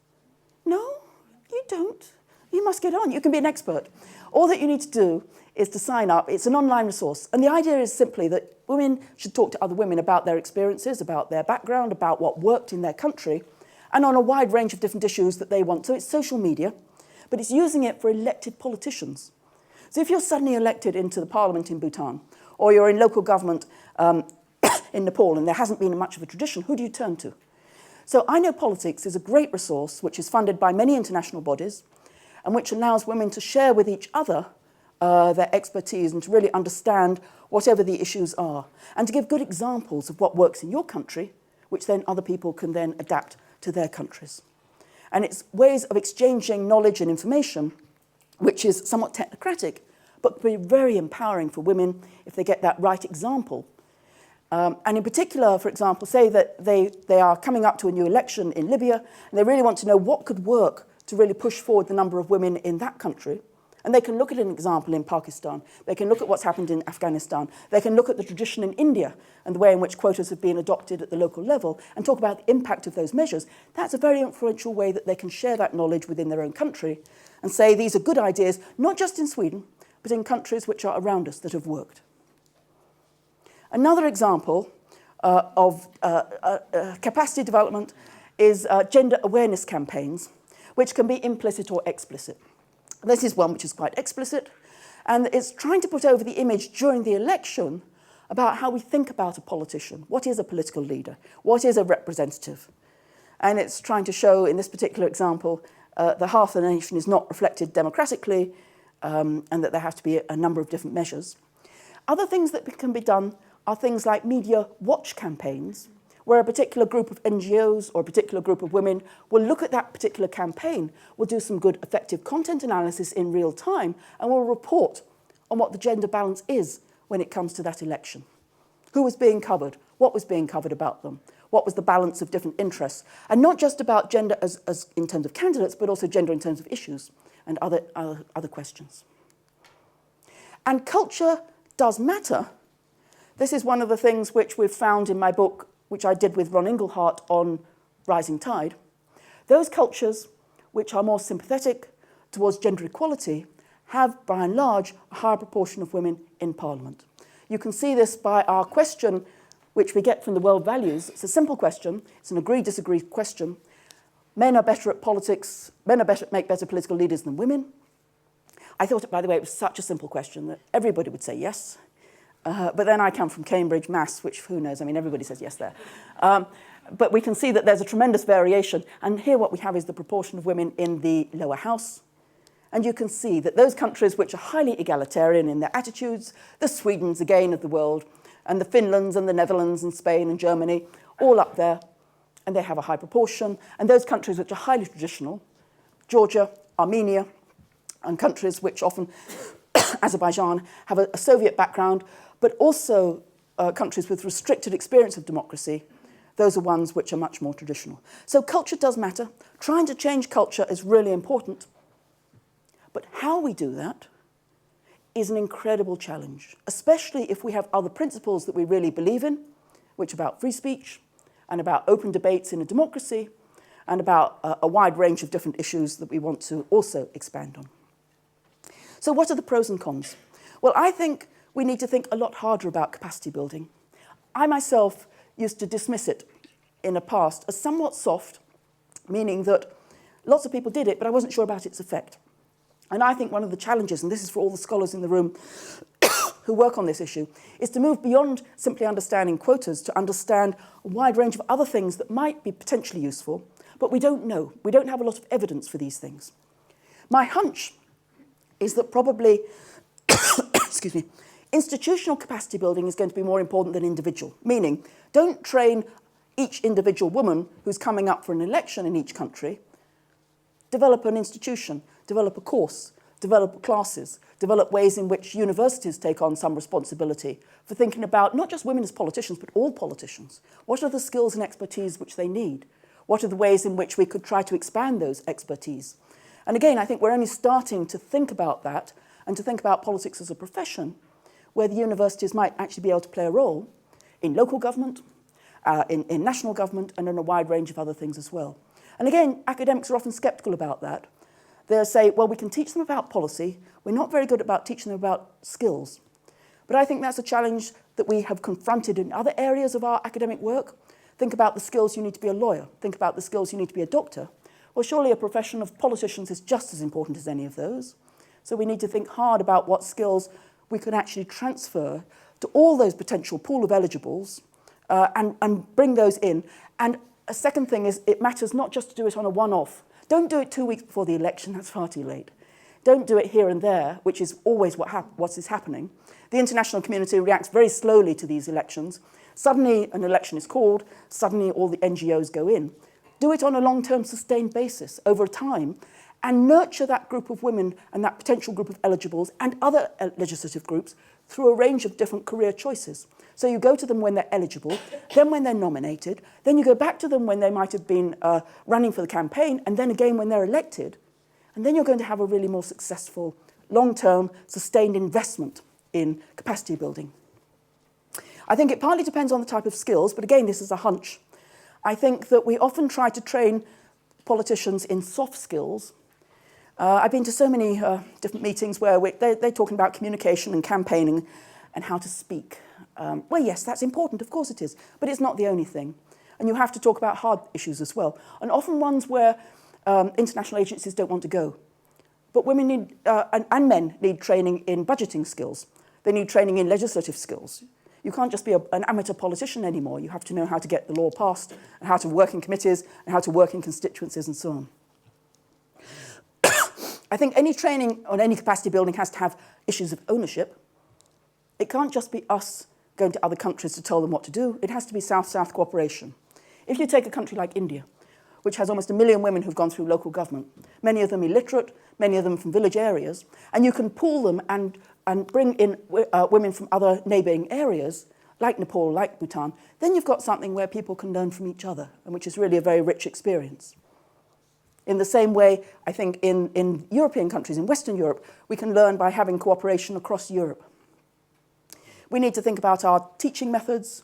No? You don't. You must get on. You can be an expert. All that you need to do is to sign up. It's an online resource. And the idea is simply that women should talk to other women about their experiences, about their background, about what worked in their country, and on a wide range of different issues that they want. So it's social media, but it's using it for elected politicians. So if you're suddenly elected into the parliament in Bhutan, or you're in local government in Nepal, and there hasn't been much of a tradition, who do you turn to? So I Know Politics is a great resource which is funded by many international bodies and which allows women to share with each other their expertise and to really understand whatever the issues are and to give good examples of what works in your country, which then other people can then adapt to their countries. And it's ways of exchanging knowledge and information, which is somewhat technocratic, but be very empowering for women if they get that right example. And in particular, for example, say that they are coming up to a new election in Libya, and they really want to know what could work to really push forward the number of women in that country. And they can look at an example in Pakistan. They can look at what's happened in Afghanistan. They can look at the tradition in India and the way in which quotas have been adopted at the local level and talk about the impact of those measures. That's a very influential way that they can share that knowledge within their own country and say these are good ideas, not just in Sweden, but in countries which are around us that have worked. Another example of capacity development is gender awareness campaigns, which can be implicit or explicit. This is one which is quite explicit, and it's trying to put over the image during the election about how we think about a politician. What is a political leader? What is a representative? And it's trying to show, in this particular example, that half the nation is not reflected democratically, and that there have to be a number of different measures. Other things that can be done are things like media watch campaigns, where a particular group of NGOs or a particular group of women will look at that particular campaign, will do some good effective content analysis in real time, and will report on what the gender balance is when it comes to that election. Who was being covered? What was being covered about them? What was the balance of different interests? And not just about gender as in terms of candidates, but also gender in terms of issues and other questions. And culture does matter. This is one of the things which we've found in my book, which I did with Ron Inglehart on Rising Tide. Those cultures which are more sympathetic towards gender equality have, by and large, a higher proportion of women in Parliament. You can see this by our question, which we get from the World Values. It's a simple question. It's an agree-disagree question. Men are better at politics. Men make better political leaders than women. I thought, by the way, it was such a simple question that everybody would say yes. But then I come from Cambridge, Maths, which, who knows, I mean, everybody says yes there. But we can see that there's a tremendous variation. And here what we have is the proportion of women in the lower house. And you can see that those countries which are highly egalitarian in their attitudes, the Swedens, again, of the world, and the Finlands and the Netherlands and Spain and Germany, all up there, and they have a high proportion. And those countries which are highly traditional, Georgia, Armenia, and countries which often, Azerbaijan, have a Soviet background, but also countries with restricted experience of democracy, those are ones which are much more traditional. So culture does matter. Trying to change culture is really important. But how we do that is an incredible challenge, especially if we have other principles that we really believe in, which are about free speech and about open debates in a democracy and about a wide range of different issues that we want to also expand on. So what are the pros and cons? Well, I think we need to think a lot harder about capacity building. I myself used to dismiss it in the past as somewhat soft, meaning that lots of people did it, but I wasn't sure about its effect. And I think one of the challenges, and this is for all the scholars in the room who work on this issue, is to move beyond simply understanding quotas to understand a wide range of other things that might be potentially useful, but we don't know. We don't have a lot of evidence for these things. My hunch is that probably, excuse me, institutional capacity building is going to be more important than individual, meaning don't train each individual woman who's coming up for an election in each country develop an institution, develop a course, develop classes, develop ways in which universities take on some responsibility for thinking about not just women as politicians, but all politicians. What are the skills and expertise which they need? What are the ways in which we could try to expand those expertise? And again, I think we're only starting to think about that and to think about politics as a profession where the universities might actually be able to play a role in local government, in national government, and in a wide range of other things as well. And again, academics are often sceptical about that. They'll say, well, we can teach them about policy. We're not very good about teaching them about skills. But I think that's a challenge that we have confronted in other areas of our academic work. Think about the skills you need to be a lawyer. Think about the skills you need to be a doctor. Well, surely a profession of politicians is just as important as any of those. So we need to think hard about what skills we can actually transfer to all those potential pool of eligibles and bring those in. And a second thing is it matters not just to do it on a one-off. Don't do it 2 weeks before the election, that's far too late. Don't do it here and there, which is always what is happening. The international community reacts very slowly to these elections. Suddenly an election is called, suddenly all the NGOs go in. Do it on a long-term sustained basis over time and nurture that group of women and that potential group of eligibles and other legislative groups through a range of different career choices. So you go to them when they're eligible, then when they're nominated, then you go back to them when they might have been running for the campaign, and then again when they're elected. And then you're going to have a really more successful, long-term, sustained investment in capacity building. I think it partly depends on the type of skills, but again, this is a hunch. I think that we often try to train politicians in soft skills. I've been to so many different meetings where they're talking about communication and campaigning and how to speak. Well, yes, that's important, of course it is, but it's not the only thing. And you have to talk about hard issues as well, and often ones where international agencies don't want to go. But women need, and men need training in budgeting skills. They need training in legislative skills. You can't just be an amateur politician anymore. You have to know how to get the law passed, and how to work in committees, and how to work in constituencies, and so on. I think any training on any capacity building has to have issues of ownership. It can't just be us going to other countries to tell them what to do. It has to be South-South cooperation. If you take a country like India, which has almost 1 million women who've gone through local government, many of them illiterate, many of them from village areas, and you can pool them and bring in women from other neighbouring areas, like Nepal, like Bhutan, then you've got something where people can learn from each other, and which is really a very rich experience. In the same way, I think in European countries, in Western Europe, we can learn by having cooperation across Europe. We need to think about our teaching methods,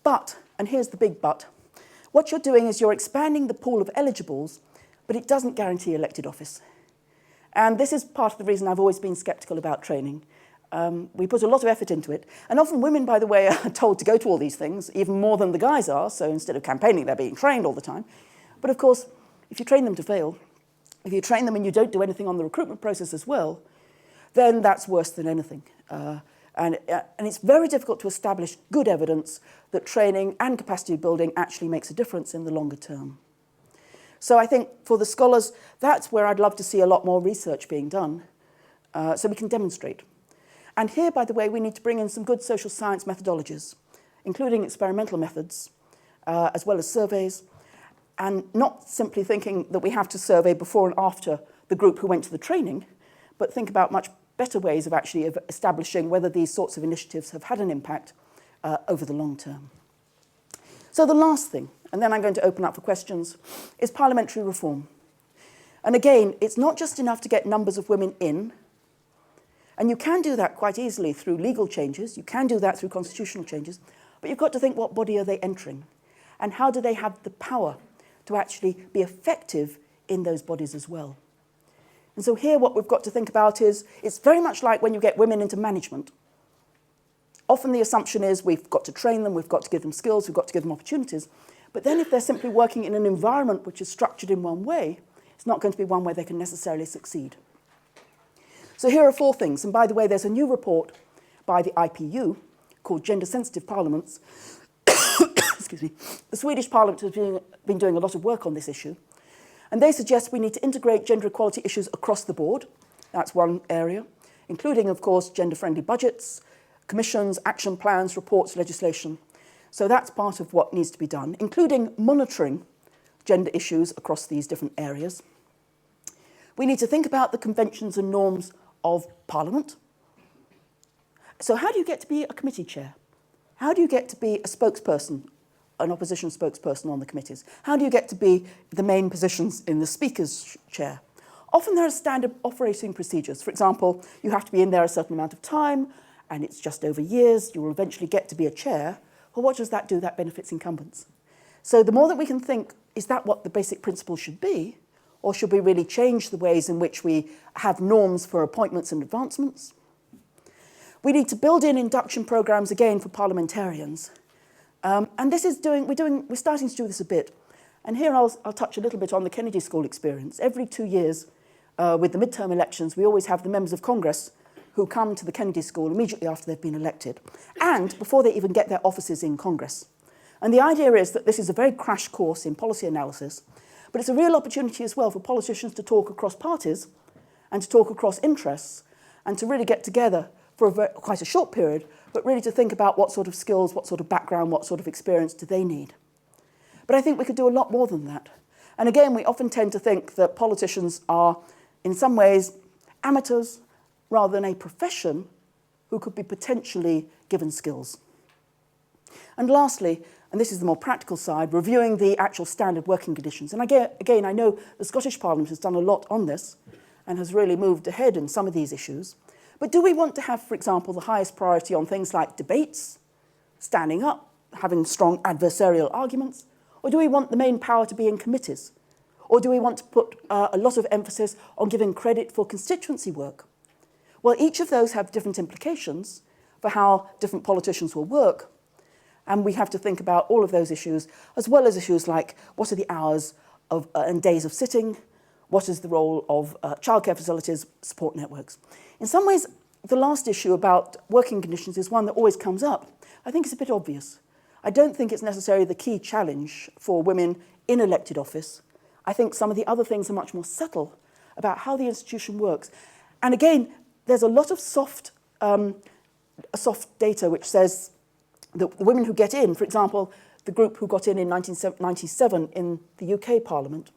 but, and here's the big but, what you're doing is you're expanding the pool of eligibles, but it doesn't guarantee elected office. And this is part of the reason I've always been sceptical about training. We put a lot of effort into it. And often women, by the way, are told to go to all these things, even more than the guys are. So instead of campaigning, they're being trained all the time. But of course, if you train them to fail, if you train them and you don't do anything on the recruitment process as well, then that's worse than anything. And it's very difficult to establish good evidence that training and capacity building actually makes a difference in the longer term. So I think for the scholars, that's where I'd love to see a lot more research being done so we can demonstrate. And here, by the way, we need to bring in some good social science methodologies, including experimental methods, as well as surveys, and not simply thinking that we have to survey before and after the group who went to the training, but think about much better ways of actually establishing whether these sorts of initiatives have had an impact over the long term. So the last thing, and then I'm going to open up for questions, is parliamentary reform. And again, it's not just enough to get numbers of women in, and you can do that quite easily through legal changes, you can do that through constitutional changes, but you've got to think, what body are they entering? And how do they have the power to actually be effective in those bodies as well? And so here what we've got to think about is, it's very much like when you get women into management. Often the assumption is we've got to train them, we've got to give them skills, we've got to give them opportunities. But then if they're simply working in an environment which is structured in one way, it's not going to be one where they can necessarily succeed. So here are 4 things. And by the way, there's a new report by the IPU called Gender Sensitive Parliaments. Excuse me. The Swedish Parliament has been doing a lot of work on this issue. And they suggest we need to integrate gender equality issues across the board. That's one area, including, of course, gender-friendly budgets, commissions, action plans, reports, legislation. So that's part of what needs to be done, including monitoring gender issues across these different areas. We need to think about the conventions and norms of Parliament. So how do you get to be a committee chair? How do you get to be a spokesperson, an opposition spokesperson on the committees? How do you get to be the main positions in the Speaker's chair? Often there are standard operating procedures. For example, you have to be in there a certain amount of time, and it's just over years. You will eventually get to be a chair. Well, what does that do? That benefits incumbents. So the more that we can think, is that what the basic principle should be? Or should we really change the ways in which we have norms for appointments and advancements? We need to build in induction programs again for parliamentarians. And this is we're starting to do this a bit. And here I'll touch a little bit on the Kennedy School experience. Every 2 years, with the midterm elections, we always have the members of Congress who come to the Kennedy School immediately after they've been elected, and before they even get their offices in Congress. And the idea is that this is a very crash course in policy analysis, but it's a real opportunity as well for politicians to talk across parties and to talk across interests and to really get together for quite a short period, but really to think about what sort of skills, what sort of background, what sort of experience do they need. But I think we could do a lot more than that. And again, we often tend to think that politicians are, in some ways, amateurs rather than a profession who could be potentially given skills. And lastly, and this is the more practical side, reviewing the actual standard working conditions. And again, I know the Scottish Parliament has done a lot on this and has really moved ahead in some of these issues. But do we want to have, for example, the highest priority on things like debates, standing up, having strong adversarial arguments? Or do we want the main power to be in committees? Or do we want to put a lot of emphasis on giving credit for constituency work? Well, each of those have different implications for how different politicians will work. And we have to think about all of those issues, as well as issues like what are the hours and days of sitting, what is the role of childcare facilities, support networks. In some ways, the last issue about working conditions is one that always comes up. I think it's a bit obvious. I don't think it's necessarily the key challenge for women in elected office. I think some of the other things are much more subtle about how the institution works. And again, there's a lot of soft data which says that the women who get in, for example, the group who got in 1997 in the UK Parliament,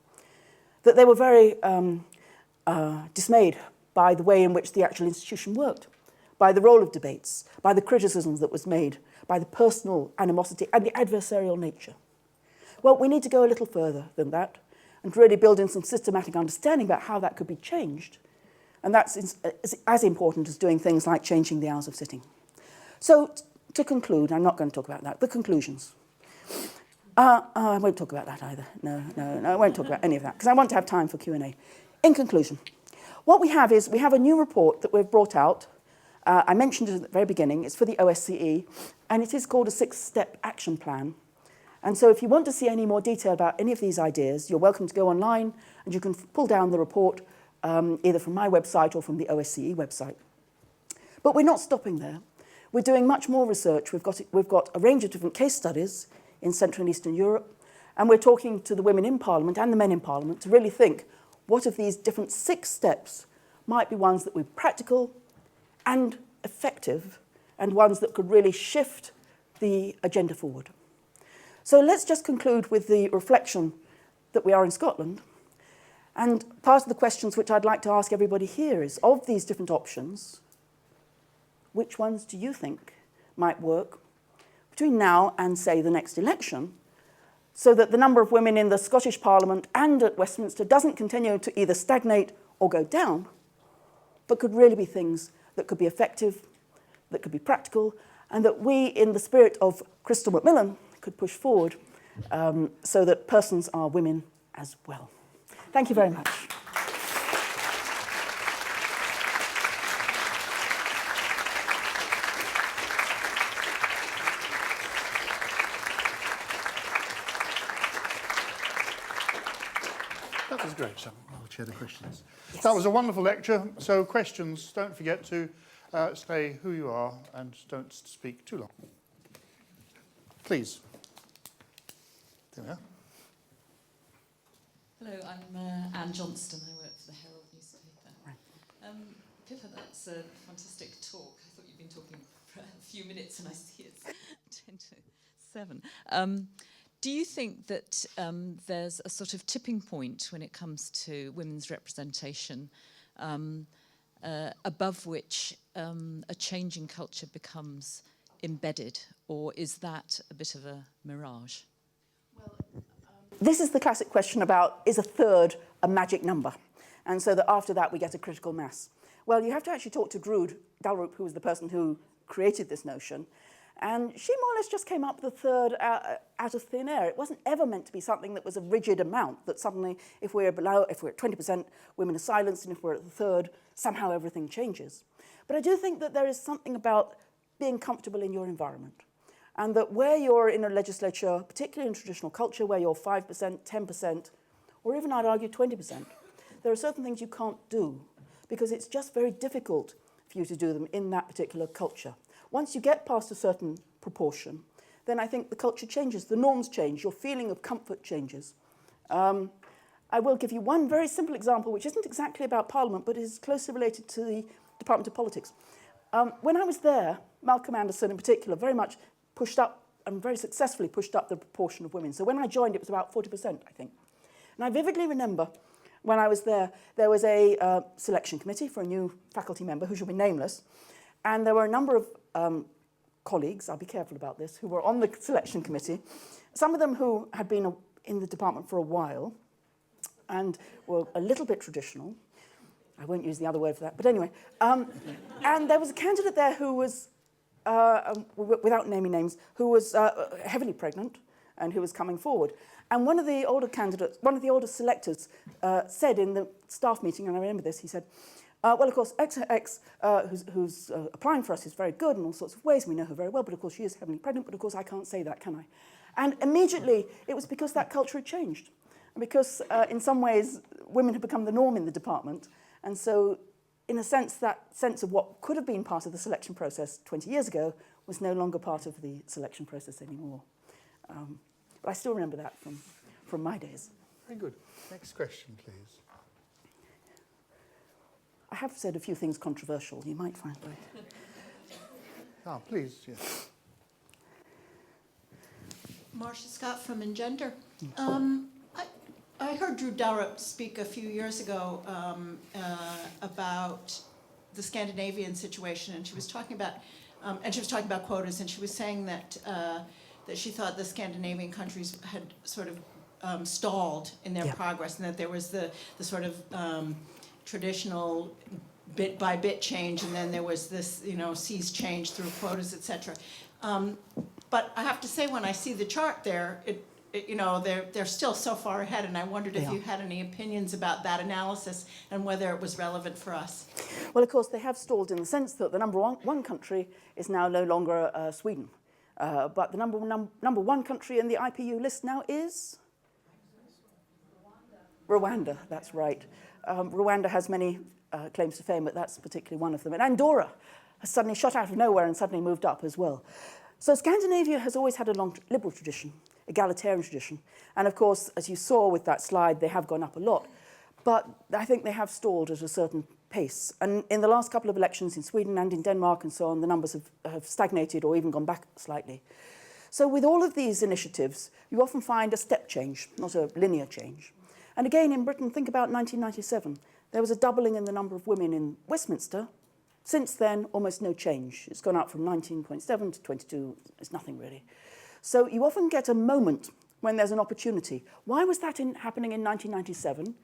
that they were very dismayed by the way in which the actual institution worked, by the role of debates, by the criticism that was made, by the personal animosity and the adversarial nature. Well, we need to go a little further than that and really build in some systematic understanding about how that could be changed. And that's as important as doing things like changing the hours of sitting. So to conclude, I'm not going to talk about that, the conclusions. I won't talk about that either. No, I won't talk about any of that because I want to have time for Q&A. In conclusion, what we have is we have a new report that we've brought out. I mentioned it at the very beginning. It's for the OSCE, and it is called a 6-step action plan. And so if you want to see any more detail about any of these ideas, you're welcome to go online, and you can pull down the report either from my website or from the OSCE website. But we're not stopping there. We're doing much more research. We've got a range of different case studies in Central and Eastern Europe, and we're talking to the women in Parliament and the men in Parliament to really think what of these different 6 steps might be ones that were practical and effective, and ones that could really shift the agenda forward. So let's just conclude with the reflection that we are in Scotland. And part of the questions which I'd like to ask everybody here is, of these different options, which ones do you think might work between now and, say, the next election, so that the number of women in the Scottish Parliament and at Westminster doesn't continue to either stagnate or go down, but could really be things that could be effective, that could be practical, and that we, in the spirit of Chrystal Macmillan, could push forward so that persons are women as well. Thank you very much. That was great. So I'll chair the questions. Yes. That was a wonderful lecture. So questions, don't forget to say who you are and don't speak too long. Please. There we are. Hello, I'm Anne Johnston. I work for the Herald newspaper. Pippa, that's a fantastic talk. I thought you'd been talking for a few minutes and I see it's 10 to 7. Do you think that there's a sort of tipping point when it comes to women's representation above which a change in culture becomes embedded, or is that a bit of a mirage? This is the classic question about, is a third a magic number? And so that after that we get a critical mass. Well, you have to actually talk to Drude Dalrup, who was the person who created this notion, and she more or less just came up with a third out of thin air. It wasn't ever meant to be something that was a rigid amount, that suddenly if we're at 20%, women are silenced, and if we're at the third, somehow everything changes. But I do think that there is something about being comfortable in your environment. And that where you're in a legislature, particularly in traditional culture, where you're 5%, 10%, or even I'd argue 20%, there are certain things you can't do because it's just very difficult for you to do them in that particular culture. Once you get past a certain proportion, then I think the culture changes, the norms change, your feeling of comfort changes. I will give you one very simple example, which isn't exactly about Parliament, but is closely related to the Department of Politics. When I was there, Malcolm Anderson in particular very much pushed up, and very successfully pushed up, the proportion of women. So when I joined, it was about 40%, I think. And I vividly remember when I was there, there was a selection committee for a new faculty member who should be nameless. And there were a number of colleagues, I'll be careful about this, who were on the selection committee. Some of them who had been in the department for a while and were a little bit traditional. I won't use the other word for that, but anyway. And there was a candidate there who was, without naming names, who was heavily pregnant and who was coming forward. And one of the older candidates, one of the older selectors said in the staff meeting, and I remember this, he said, well, of course, XX, who's applying for us, is very good in all sorts of ways. We know her very well, but of course she is heavily pregnant, but of course I can't say that, can I? And immediately it was because that culture had changed. And because in some ways women had become the norm in the department. And so in a sense, that sense of what could have been part of the selection process 20 years ago was no longer part of the selection process anymore. But I still remember that from my days. Very good. Next question, please. I have said a few things controversial, you might find that. Please, yes. Marcia Scott from Engender. I heard Drew Dalrup speak a few years ago about the Scandinavian situation, and she was talking about quotas, and she was saying that she thought the Scandinavian countries had sort of stalled in their progress, and that there was the sort of traditional bit by bit change, and then there was this, seas change through quotas, etc. But I have to say, when I see the chart there, they're still so far ahead, and I wondered if you had any opinions about that analysis and whether it was relevant for us. Well, of course, they have stalled in the sense that the number one country is now no longer Sweden. But the number one country in the IPU list now is? Rwanda, that's right. Rwanda has many claims to fame, but that's particularly one of them. And Andorra has suddenly shot out of nowhere and suddenly moved up as well. So Scandinavia has always had a long liberal tradition, egalitarian tradition. And of course, as you saw with that slide, they have gone up a lot. But I think they have stalled at a certain pace. And in the last couple of elections in Sweden and in Denmark and so on, the numbers have stagnated or even gone back slightly. So with all of these initiatives, you often find a step change, not a linear change. And again, in Britain, think about 1997. There was a doubling in the number of women in Westminster. Since then, almost no change. It's gone up from 19.7 to 22. It's nothing really. So you often get a moment when there's an opportunity. Why was that happening in 1997?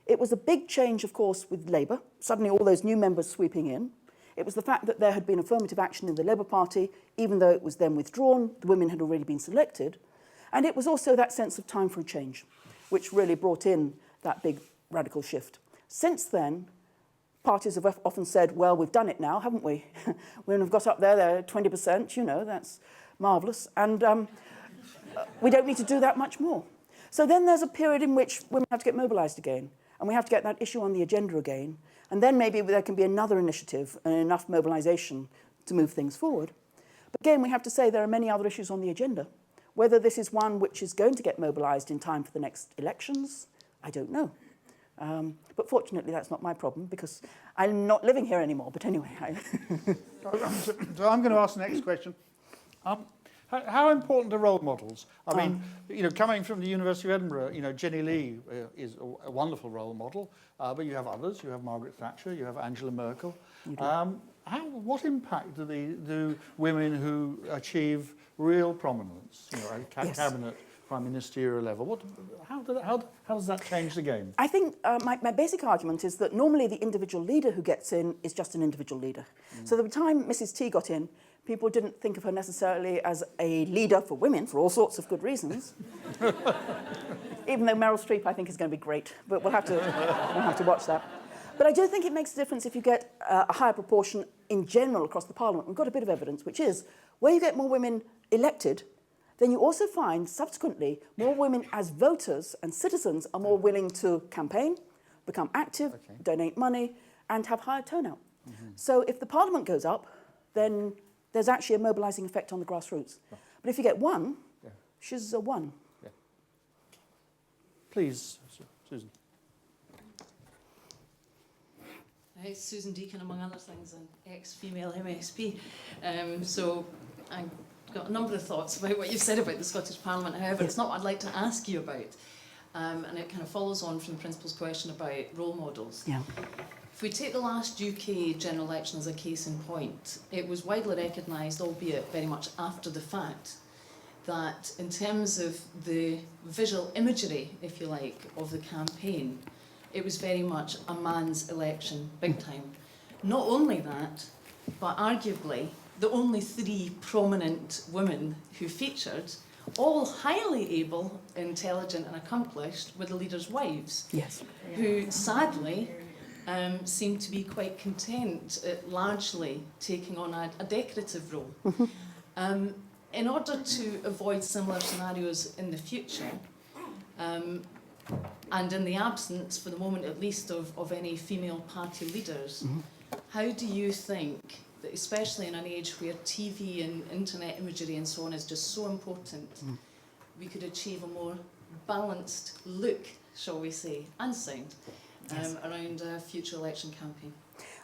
It was a big change, of course, with Labour. Suddenly all those new members sweeping in. It was the fact that there had been affirmative action in the Labour Party, even though it was then withdrawn. The women had already been selected. And it was also that sense of time for a change, which really brought in that big radical shift. Since then, parties have often said, well, we've done it now, haven't we? Women have got up there, they're 20%, that's marvellous. And we don't need to do that much more. So then there's a period in which women have to get mobilised again, and we have to get that issue on the agenda again. And then maybe there can be another initiative and enough mobilisation to move things forward. But again, we have to say there are many other issues on the agenda. Whether this is one which is going to get mobilised in time for the next elections, I don't know. But fortunately, that's not my problem, because I'm not living here anymore. But anyway. So I'm going to ask the next question. How important are role models? I mean, you know, coming from the University of Edinburgh, you know, Jenny Lee is a wonderful role model, but you have others. You have Margaret Thatcher, you have Angela Merkel. What impact do women who achieve real prominence, you know, at cabinet, prime ministerial level, how does that change the game? I think my basic argument is that normally the individual leader who gets in is just an individual leader. So the time Mrs. T got in, people didn't think of her necessarily as a leader for women, for all sorts of good reasons. Even though Meryl Streep, I think, is going to be great, but we'll have to watch that. But I do think it makes a difference if you get a higher proportion in general across the Parliament. We've got a bit of evidence, which is where you get more women elected, then you also find subsequently more women as voters and citizens are more willing to campaign, become active, donate money, and have higher turnout. So if the Parliament goes up, then there's actually a mobilising effect on the grassroots. But if you get one, she's a one. Please, Susan. Hi, Susan Deacon, among other things, an ex-female MSP. So I've got a number of thoughts about what you've said about the Scottish Parliament. However, it's not what I'd like to ask you about. And it kind of follows on from the principal's question about role models. Yeah. If we take the last UK general election as a case in point, it was widely recognised, albeit very much after the fact, that in terms of the visual imagery, if you like, of the campaign, it was very much a man's election, big time. Not only that, but arguably the only 3 prominent women who featured, all highly able, intelligent and accomplished, were the leaders' wives. Yes. Who sadly seemed to be quite content at largely taking on a decorative role. In order to avoid similar scenarios in the future, and in the absence, for the moment at least, of any female party leaders, how do you think that, especially in an age where TV and internet imagery and so on is just so important, we could achieve a more balanced look, shall we say, and sound around a future election campaign?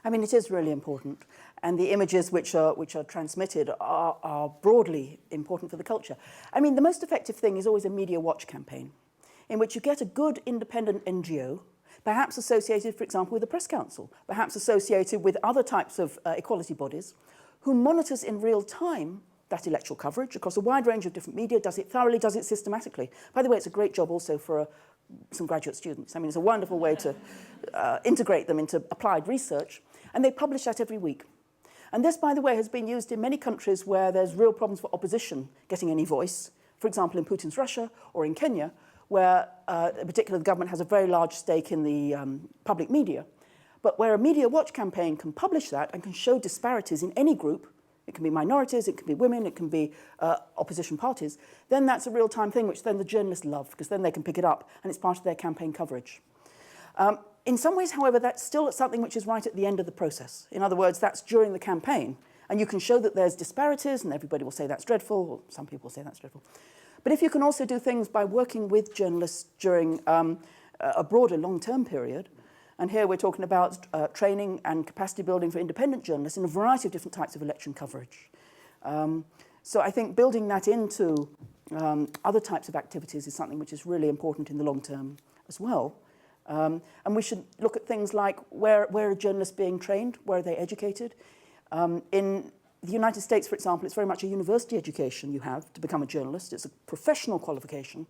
I mean, it is really important. And the images which are transmitted are broadly important for the culture. I mean, the most effective thing is always a media watch campaign, in which you get a good independent NGO, perhaps associated, for example, with the Press Council, perhaps associated with other types of equality bodies, who monitors in real time that electoral coverage across a wide range of different media, does it thoroughly, does it systematically. By the way, it's a great job also for some graduate students. I mean, it's a wonderful way to integrate them into applied research, and they publish that every week. And this, by the way, has been used in many countries where there's real problems for opposition getting any voice, for example, in Putin's Russia or in Kenya, where in particular the government has a very large stake in the public media, but where a media watch campaign can publish that and can show disparities in any group, it can be minorities, it can be women, it can be opposition parties, then that's a real-time thing which then the journalists love, because then they can pick it up and it's part of their campaign coverage. In some ways, however, that's still something which is right at the end of the process. In other words, that's during the campaign, and you can show that there's disparities, and everybody will say that's dreadful, or some people will say that's dreadful. But if you can also do things by working with journalists during a broader long-term period, and here we're talking about training and capacity building for independent journalists in a variety of different types of election coverage. So I think building that into other types of activities is something which is really important in the long term as well. And we should look at things like where are journalists being trained, where are they educated. In the United States, for example, it's very much a university education you have to become a journalist. It's a professional qualification.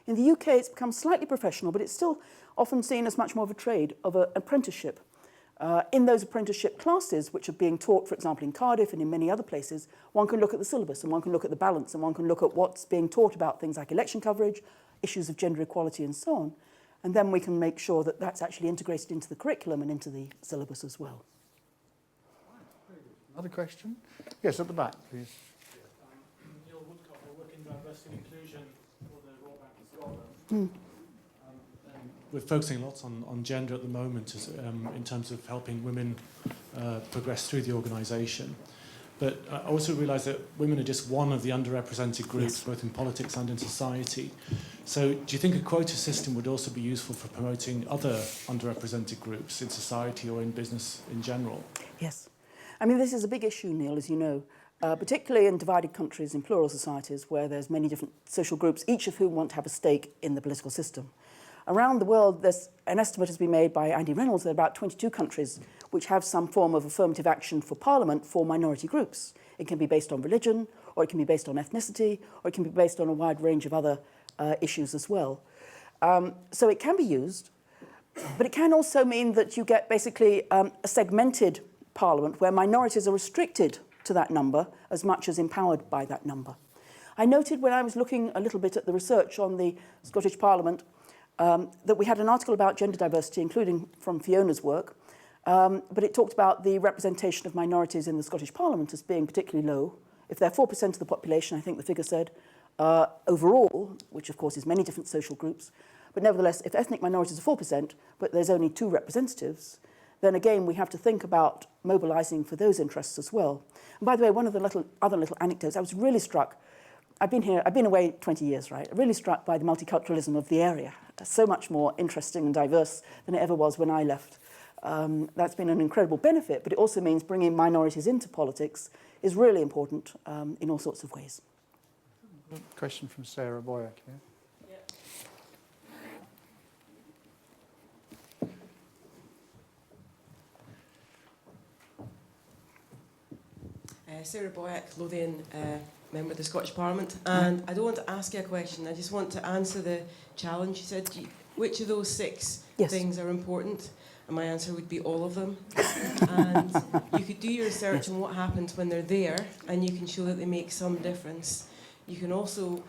In the UK, it's become slightly professional, but it's still often seen as much more of a trade, of an apprenticeship. In those apprenticeship classes, which are being taught, for example, in Cardiff and in many other places, one can look at the syllabus and one can look at the balance and one can look at what's being taught about things like election coverage, issues of gender equality and so on. And then we can make sure that that's actually integrated into the curriculum and into the syllabus as well. Another question? Yes, at the back, please. Neil Woodcock, I work in diversity and inclusion for the Royal Bank of Scotland. We're focusing lots on gender at the moment in terms of helping women progress through the organisation. But I also realise that women are just one of the underrepresented groups, both in politics and in society. So do you think a quota system would also be useful for promoting other underrepresented groups in society or in business in general? Yes. I mean, this is a big issue, Neil, as you know. particularly in divided countries, in plural societies, where there's many different social groups, each of whom want to have a stake in the political system. Around the world, there's an estimate has been made by Andy Reynolds that about 22 countries which have some form of affirmative action for parliament for minority groups. It can be based on religion, or it can be based on ethnicity, or it can be based on a wide range of other issues as well. So it can be used, but it can also mean that you get basically a segmented parliament where minorities are restricted to that number as much as empowered by that number. I noted when I was looking a little bit at the research on the Scottish Parliament that we had an article about gender diversity, including from Fiona's work, but it talked about the representation of minorities in the Scottish Parliament as being particularly low. If they're 4% of the population, I think the figure said, overall, which of course is many different social groups, but nevertheless, if ethnic minorities are 4%, but there's only 2 representatives, then again, we have to think about mobilising for those interests as well. And by the way, one of the other little anecdotes, I was really struck. I've been away 20 years, right? Really struck by the multiculturalism of the area. It's so much more interesting and diverse than it ever was when I left. That's been an incredible benefit, but it also means bringing minorities into politics is really important in all sorts of ways. Question from Sarah Boyack here. Sarah Boyack, Lothian, member of the Scottish Parliament, and I don't want to ask you a question, I just want to answer the challenge. You said, which of those 6 things are important? And my answer would be all of them. And you could do your research on what happens when they're there, and you can show that they make some difference. You can also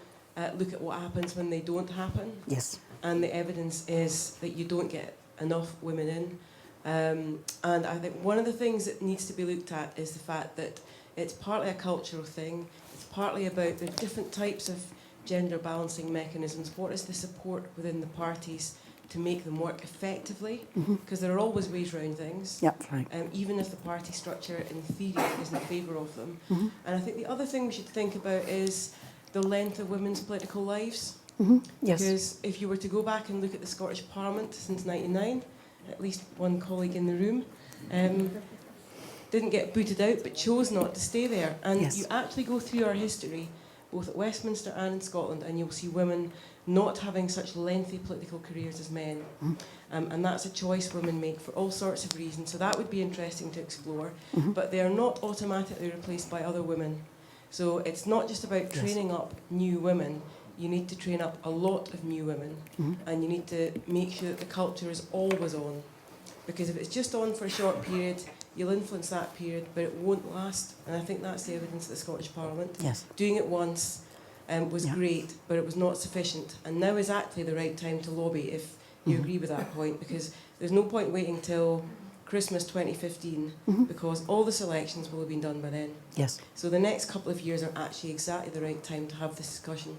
look at what happens when they don't happen. Yes. And the evidence is that you don't get enough women in. And I think one of the things that needs to be looked at is the fact that it's partly a cultural thing. It's partly about the different types of gender balancing mechanisms. What is the support within the parties to make them work effectively? Because there are always ways around things. Yeah, right. Even if the party structure in theory is in favour of them. And I think the other thing we should think about is the length of women's political lives. Yes. Because if you were to go back and look at the Scottish Parliament since '99, at least one colleague in the room didn't get booted out but chose not to stay there. And you actually go through our history, both at Westminster and in Scotland, and you'll see women not having such lengthy political careers as men. And that's a choice women make for all sorts of reasons. So that would be interesting to explore. But they are not automatically replaced by other women. So it's not just about training up new women. You need to train up a lot of new women, and you need to make sure that the culture is always on. Because if it's just on for a short period, you'll influence that period, but it won't last. And I think that's the evidence of the Scottish Parliament. Yes. Doing it once was great, but it was not sufficient. And now is actually the right time to lobby, if you agree with that point, because there's no point waiting till Christmas 2015, because all the selections will have been done by then. Yes. So the next couple of years are actually exactly the right time to have this discussion.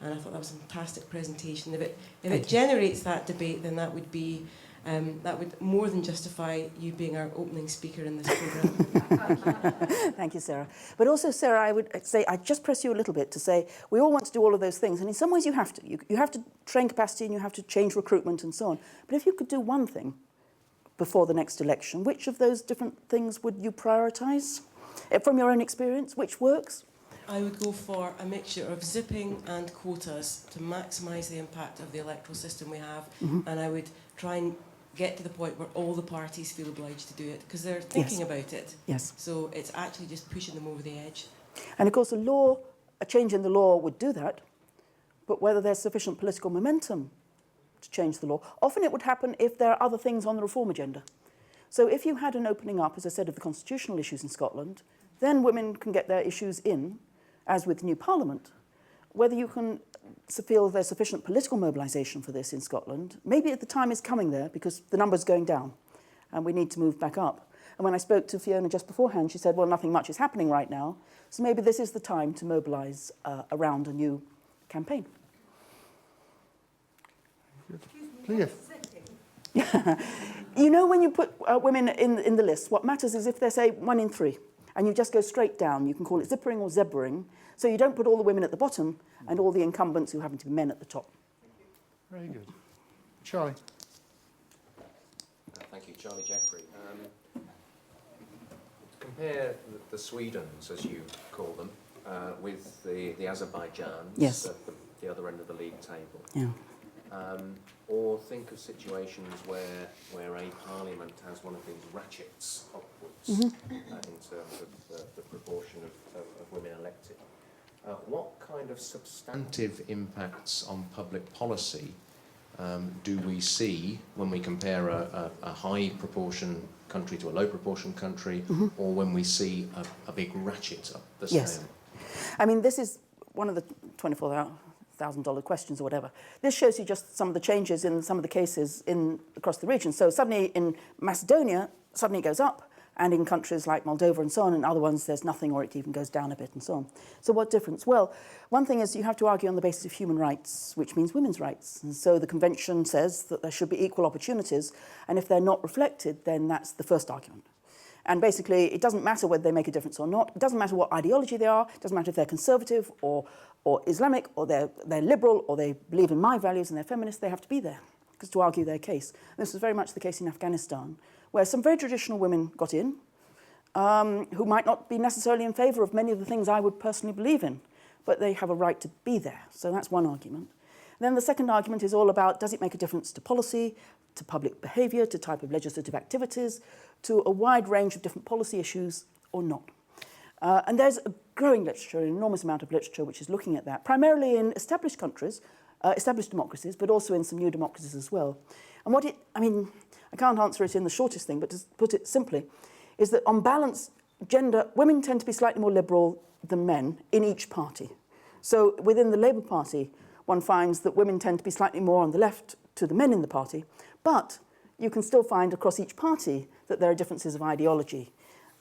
And I thought that was a fantastic presentation. If it generates that debate, then that would be that would more than justify you being our opening speaker in this programme. Thank you, Sarah. But also, Sarah, I would say I'd just press you a little bit to say we all want to do all of those things, and in some ways you have to. You have to train capacity and you have to change recruitment and so on. But if you could do one thing before the next election, which of those different things would you prioritise? From your own experience, which works? I would go for a mixture of zipping and quotas to maximise the impact of the electoral system we have, and I would try and get to the point where all the parties feel obliged to do it, because they're thinking about it. Yes. So it's actually just pushing them over the edge. And of course, a change in the law would do that, but whether there's sufficient political momentum to change the law, often it would happen if there are other things on the reform agenda. So if you had an opening up, as I said, of the constitutional issues in Scotland, then women can get their issues in, as with new parliament. Whether you can feel there's sufficient political mobilisation for this in Scotland, maybe the time is coming there because the number's going down and we need to move back up. And when I spoke to Fiona just beforehand, she said, well, nothing much is happening right now, so maybe this is the time to mobilise around a new campaign. Leah. You know, when you put women in the list, what matters is if they say 1 in 3, and you just go straight down. You can call it zippering or zebraing, so you don't put all the women at the bottom and all the incumbents who happen to be men at the top. Very good. Charlie. Thank you, Charlie Jeffrey. compare the Swedens, as you call them, with the Azerbaijans Yes. at the other end of the league table, Yeah. or think of situations where a parliament has one of these ratchets upwards in terms of the proportion of women elected. What kind of substantive impacts on public policy do we see when we compare a high proportion country to a low proportion country, or when we see a big ratchet up the scale? Yes. I mean, this is one of the $24,000 questions or whatever. This shows you just some of the changes in some of the cases across the region. So suddenly in Macedonia, suddenly it goes up, and in countries like Moldova and so on, and other ones, there's nothing, or it even goes down a bit and so on. So what difference? Well, one thing is you have to argue on the basis of human rights, which means women's rights. And so the Convention says that there should be equal opportunities, and if they're not reflected, then that's the first argument. And basically, it doesn't matter whether they make a difference or not. It doesn't matter what ideology they are. It doesn't matter if they're conservative or Islamic, or they're liberal, or they believe in my values and they're feminists. They have to be there because to argue their case. And this was very much the case in Afghanistan, where some very traditional women got in, who might not be necessarily in favour of many of the things I would personally believe in, but they have a right to be there. So that's one argument. And then the second argument is all about, does it make a difference to policy, to public behaviour, to type of legislative activities, to a wide range of different policy issues, or not? And there's a growing literature, an enormous amount of literature, which is looking at that, primarily in established countries, established democracies, but also in some new democracies as well. And I can't answer it in the shortest thing, but to put it simply, is that on balance, women tend to be slightly more liberal than men in each party. So within the Labour Party, one finds that women tend to be slightly more on the left to the men in the party, but you can still find across each party that there are differences of ideology.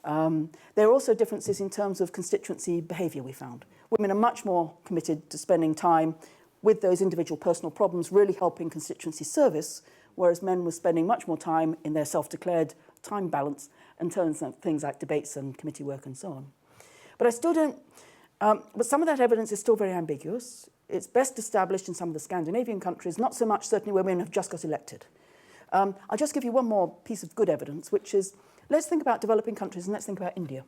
There are also differences in terms of constituency behaviour, we found. Women are much more committed to spending time with those individual personal problems, really helping constituency service, whereas men were spending much more time in their self-declared time balance in terms of things like debates and committee work and so on. But I still don't, but some of that evidence is still very ambiguous. It's best established in some of the Scandinavian countries, not so much certainly where women have just got elected. I'll just give you one more piece of good evidence, which is, let's think about developing countries and let's think about India.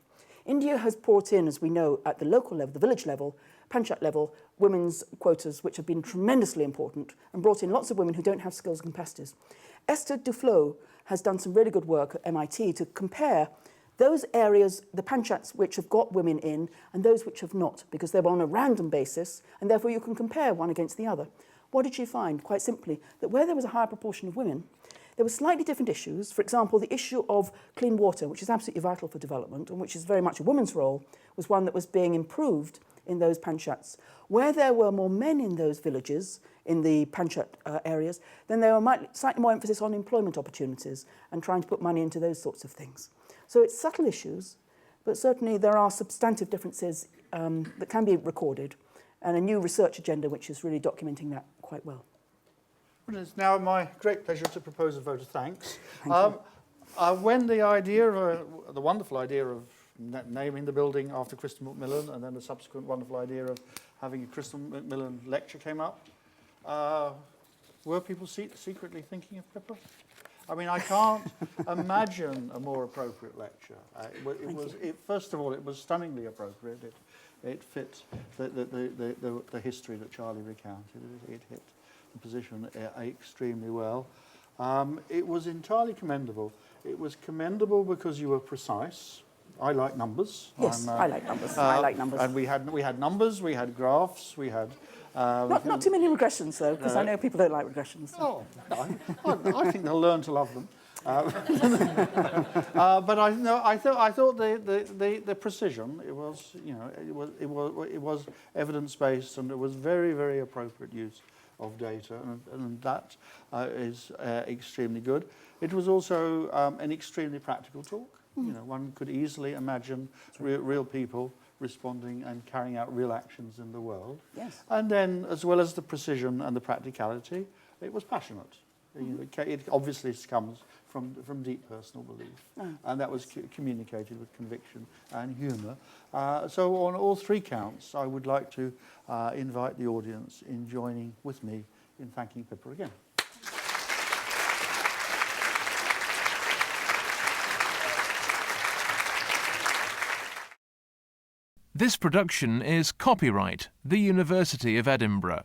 India has brought in, as we know, at the local level, the village level, panchayat level, women's quotas, which have been tremendously important, and brought in lots of women who don't have skills and capacities. Esther Duflo has done some really good work at MIT to compare those areas, the panchayats which have got women in, and those which have not, because they were on a random basis, and therefore you can compare one against the other. What did she find? Quite simply, that where there was a higher proportion of women, there were slightly different issues. For example, the issue of clean water, which is absolutely vital for development, and which is very much a woman's role, was one that was being improved in those panchayats. Where there were more men in those villages, in the panchayat areas, then there were slightly more emphasis on employment opportunities and trying to put money into those sorts of things. So it's subtle issues, but certainly there are substantive differences that can be recorded, and a new research agenda which is really documenting that quite well. Well, it's now my great pleasure to propose a vote of thanks. Thank you. When the wonderful idea of naming the building after Chrystal Macmillan, and then the subsequent wonderful idea of having a Chrystal Macmillan Lecture came up, were people secretly thinking of Pippa? I mean, I can't imagine a more appropriate lecture. First of all, it was stunningly appropriate. It fit the history that Charlie recounted. It hit the position extremely well. It was entirely commendable. It was commendable because you were precise. I like numbers. Yes, I like numbers. I like numbers. And we had numbers, we had graphs, we had... not too many regressions, though, because I know people don't like regressions. Oh, I think they'll learn to love them. But I thought the precision, it was evidence-based, and it was very, very appropriate use of data, and that is extremely good. It was also an extremely practical talk. You know, one could easily imagine real people responding and carrying out real actions in the world. Yes. And then, as well as the precision and the practicality, it was passionate. It obviously comes from deep personal belief, and that was communicated with conviction and humour. So on all three counts, I would like to invite the audience in joining with me in thanking Pippa again. This production is copyright the University of Edinburgh.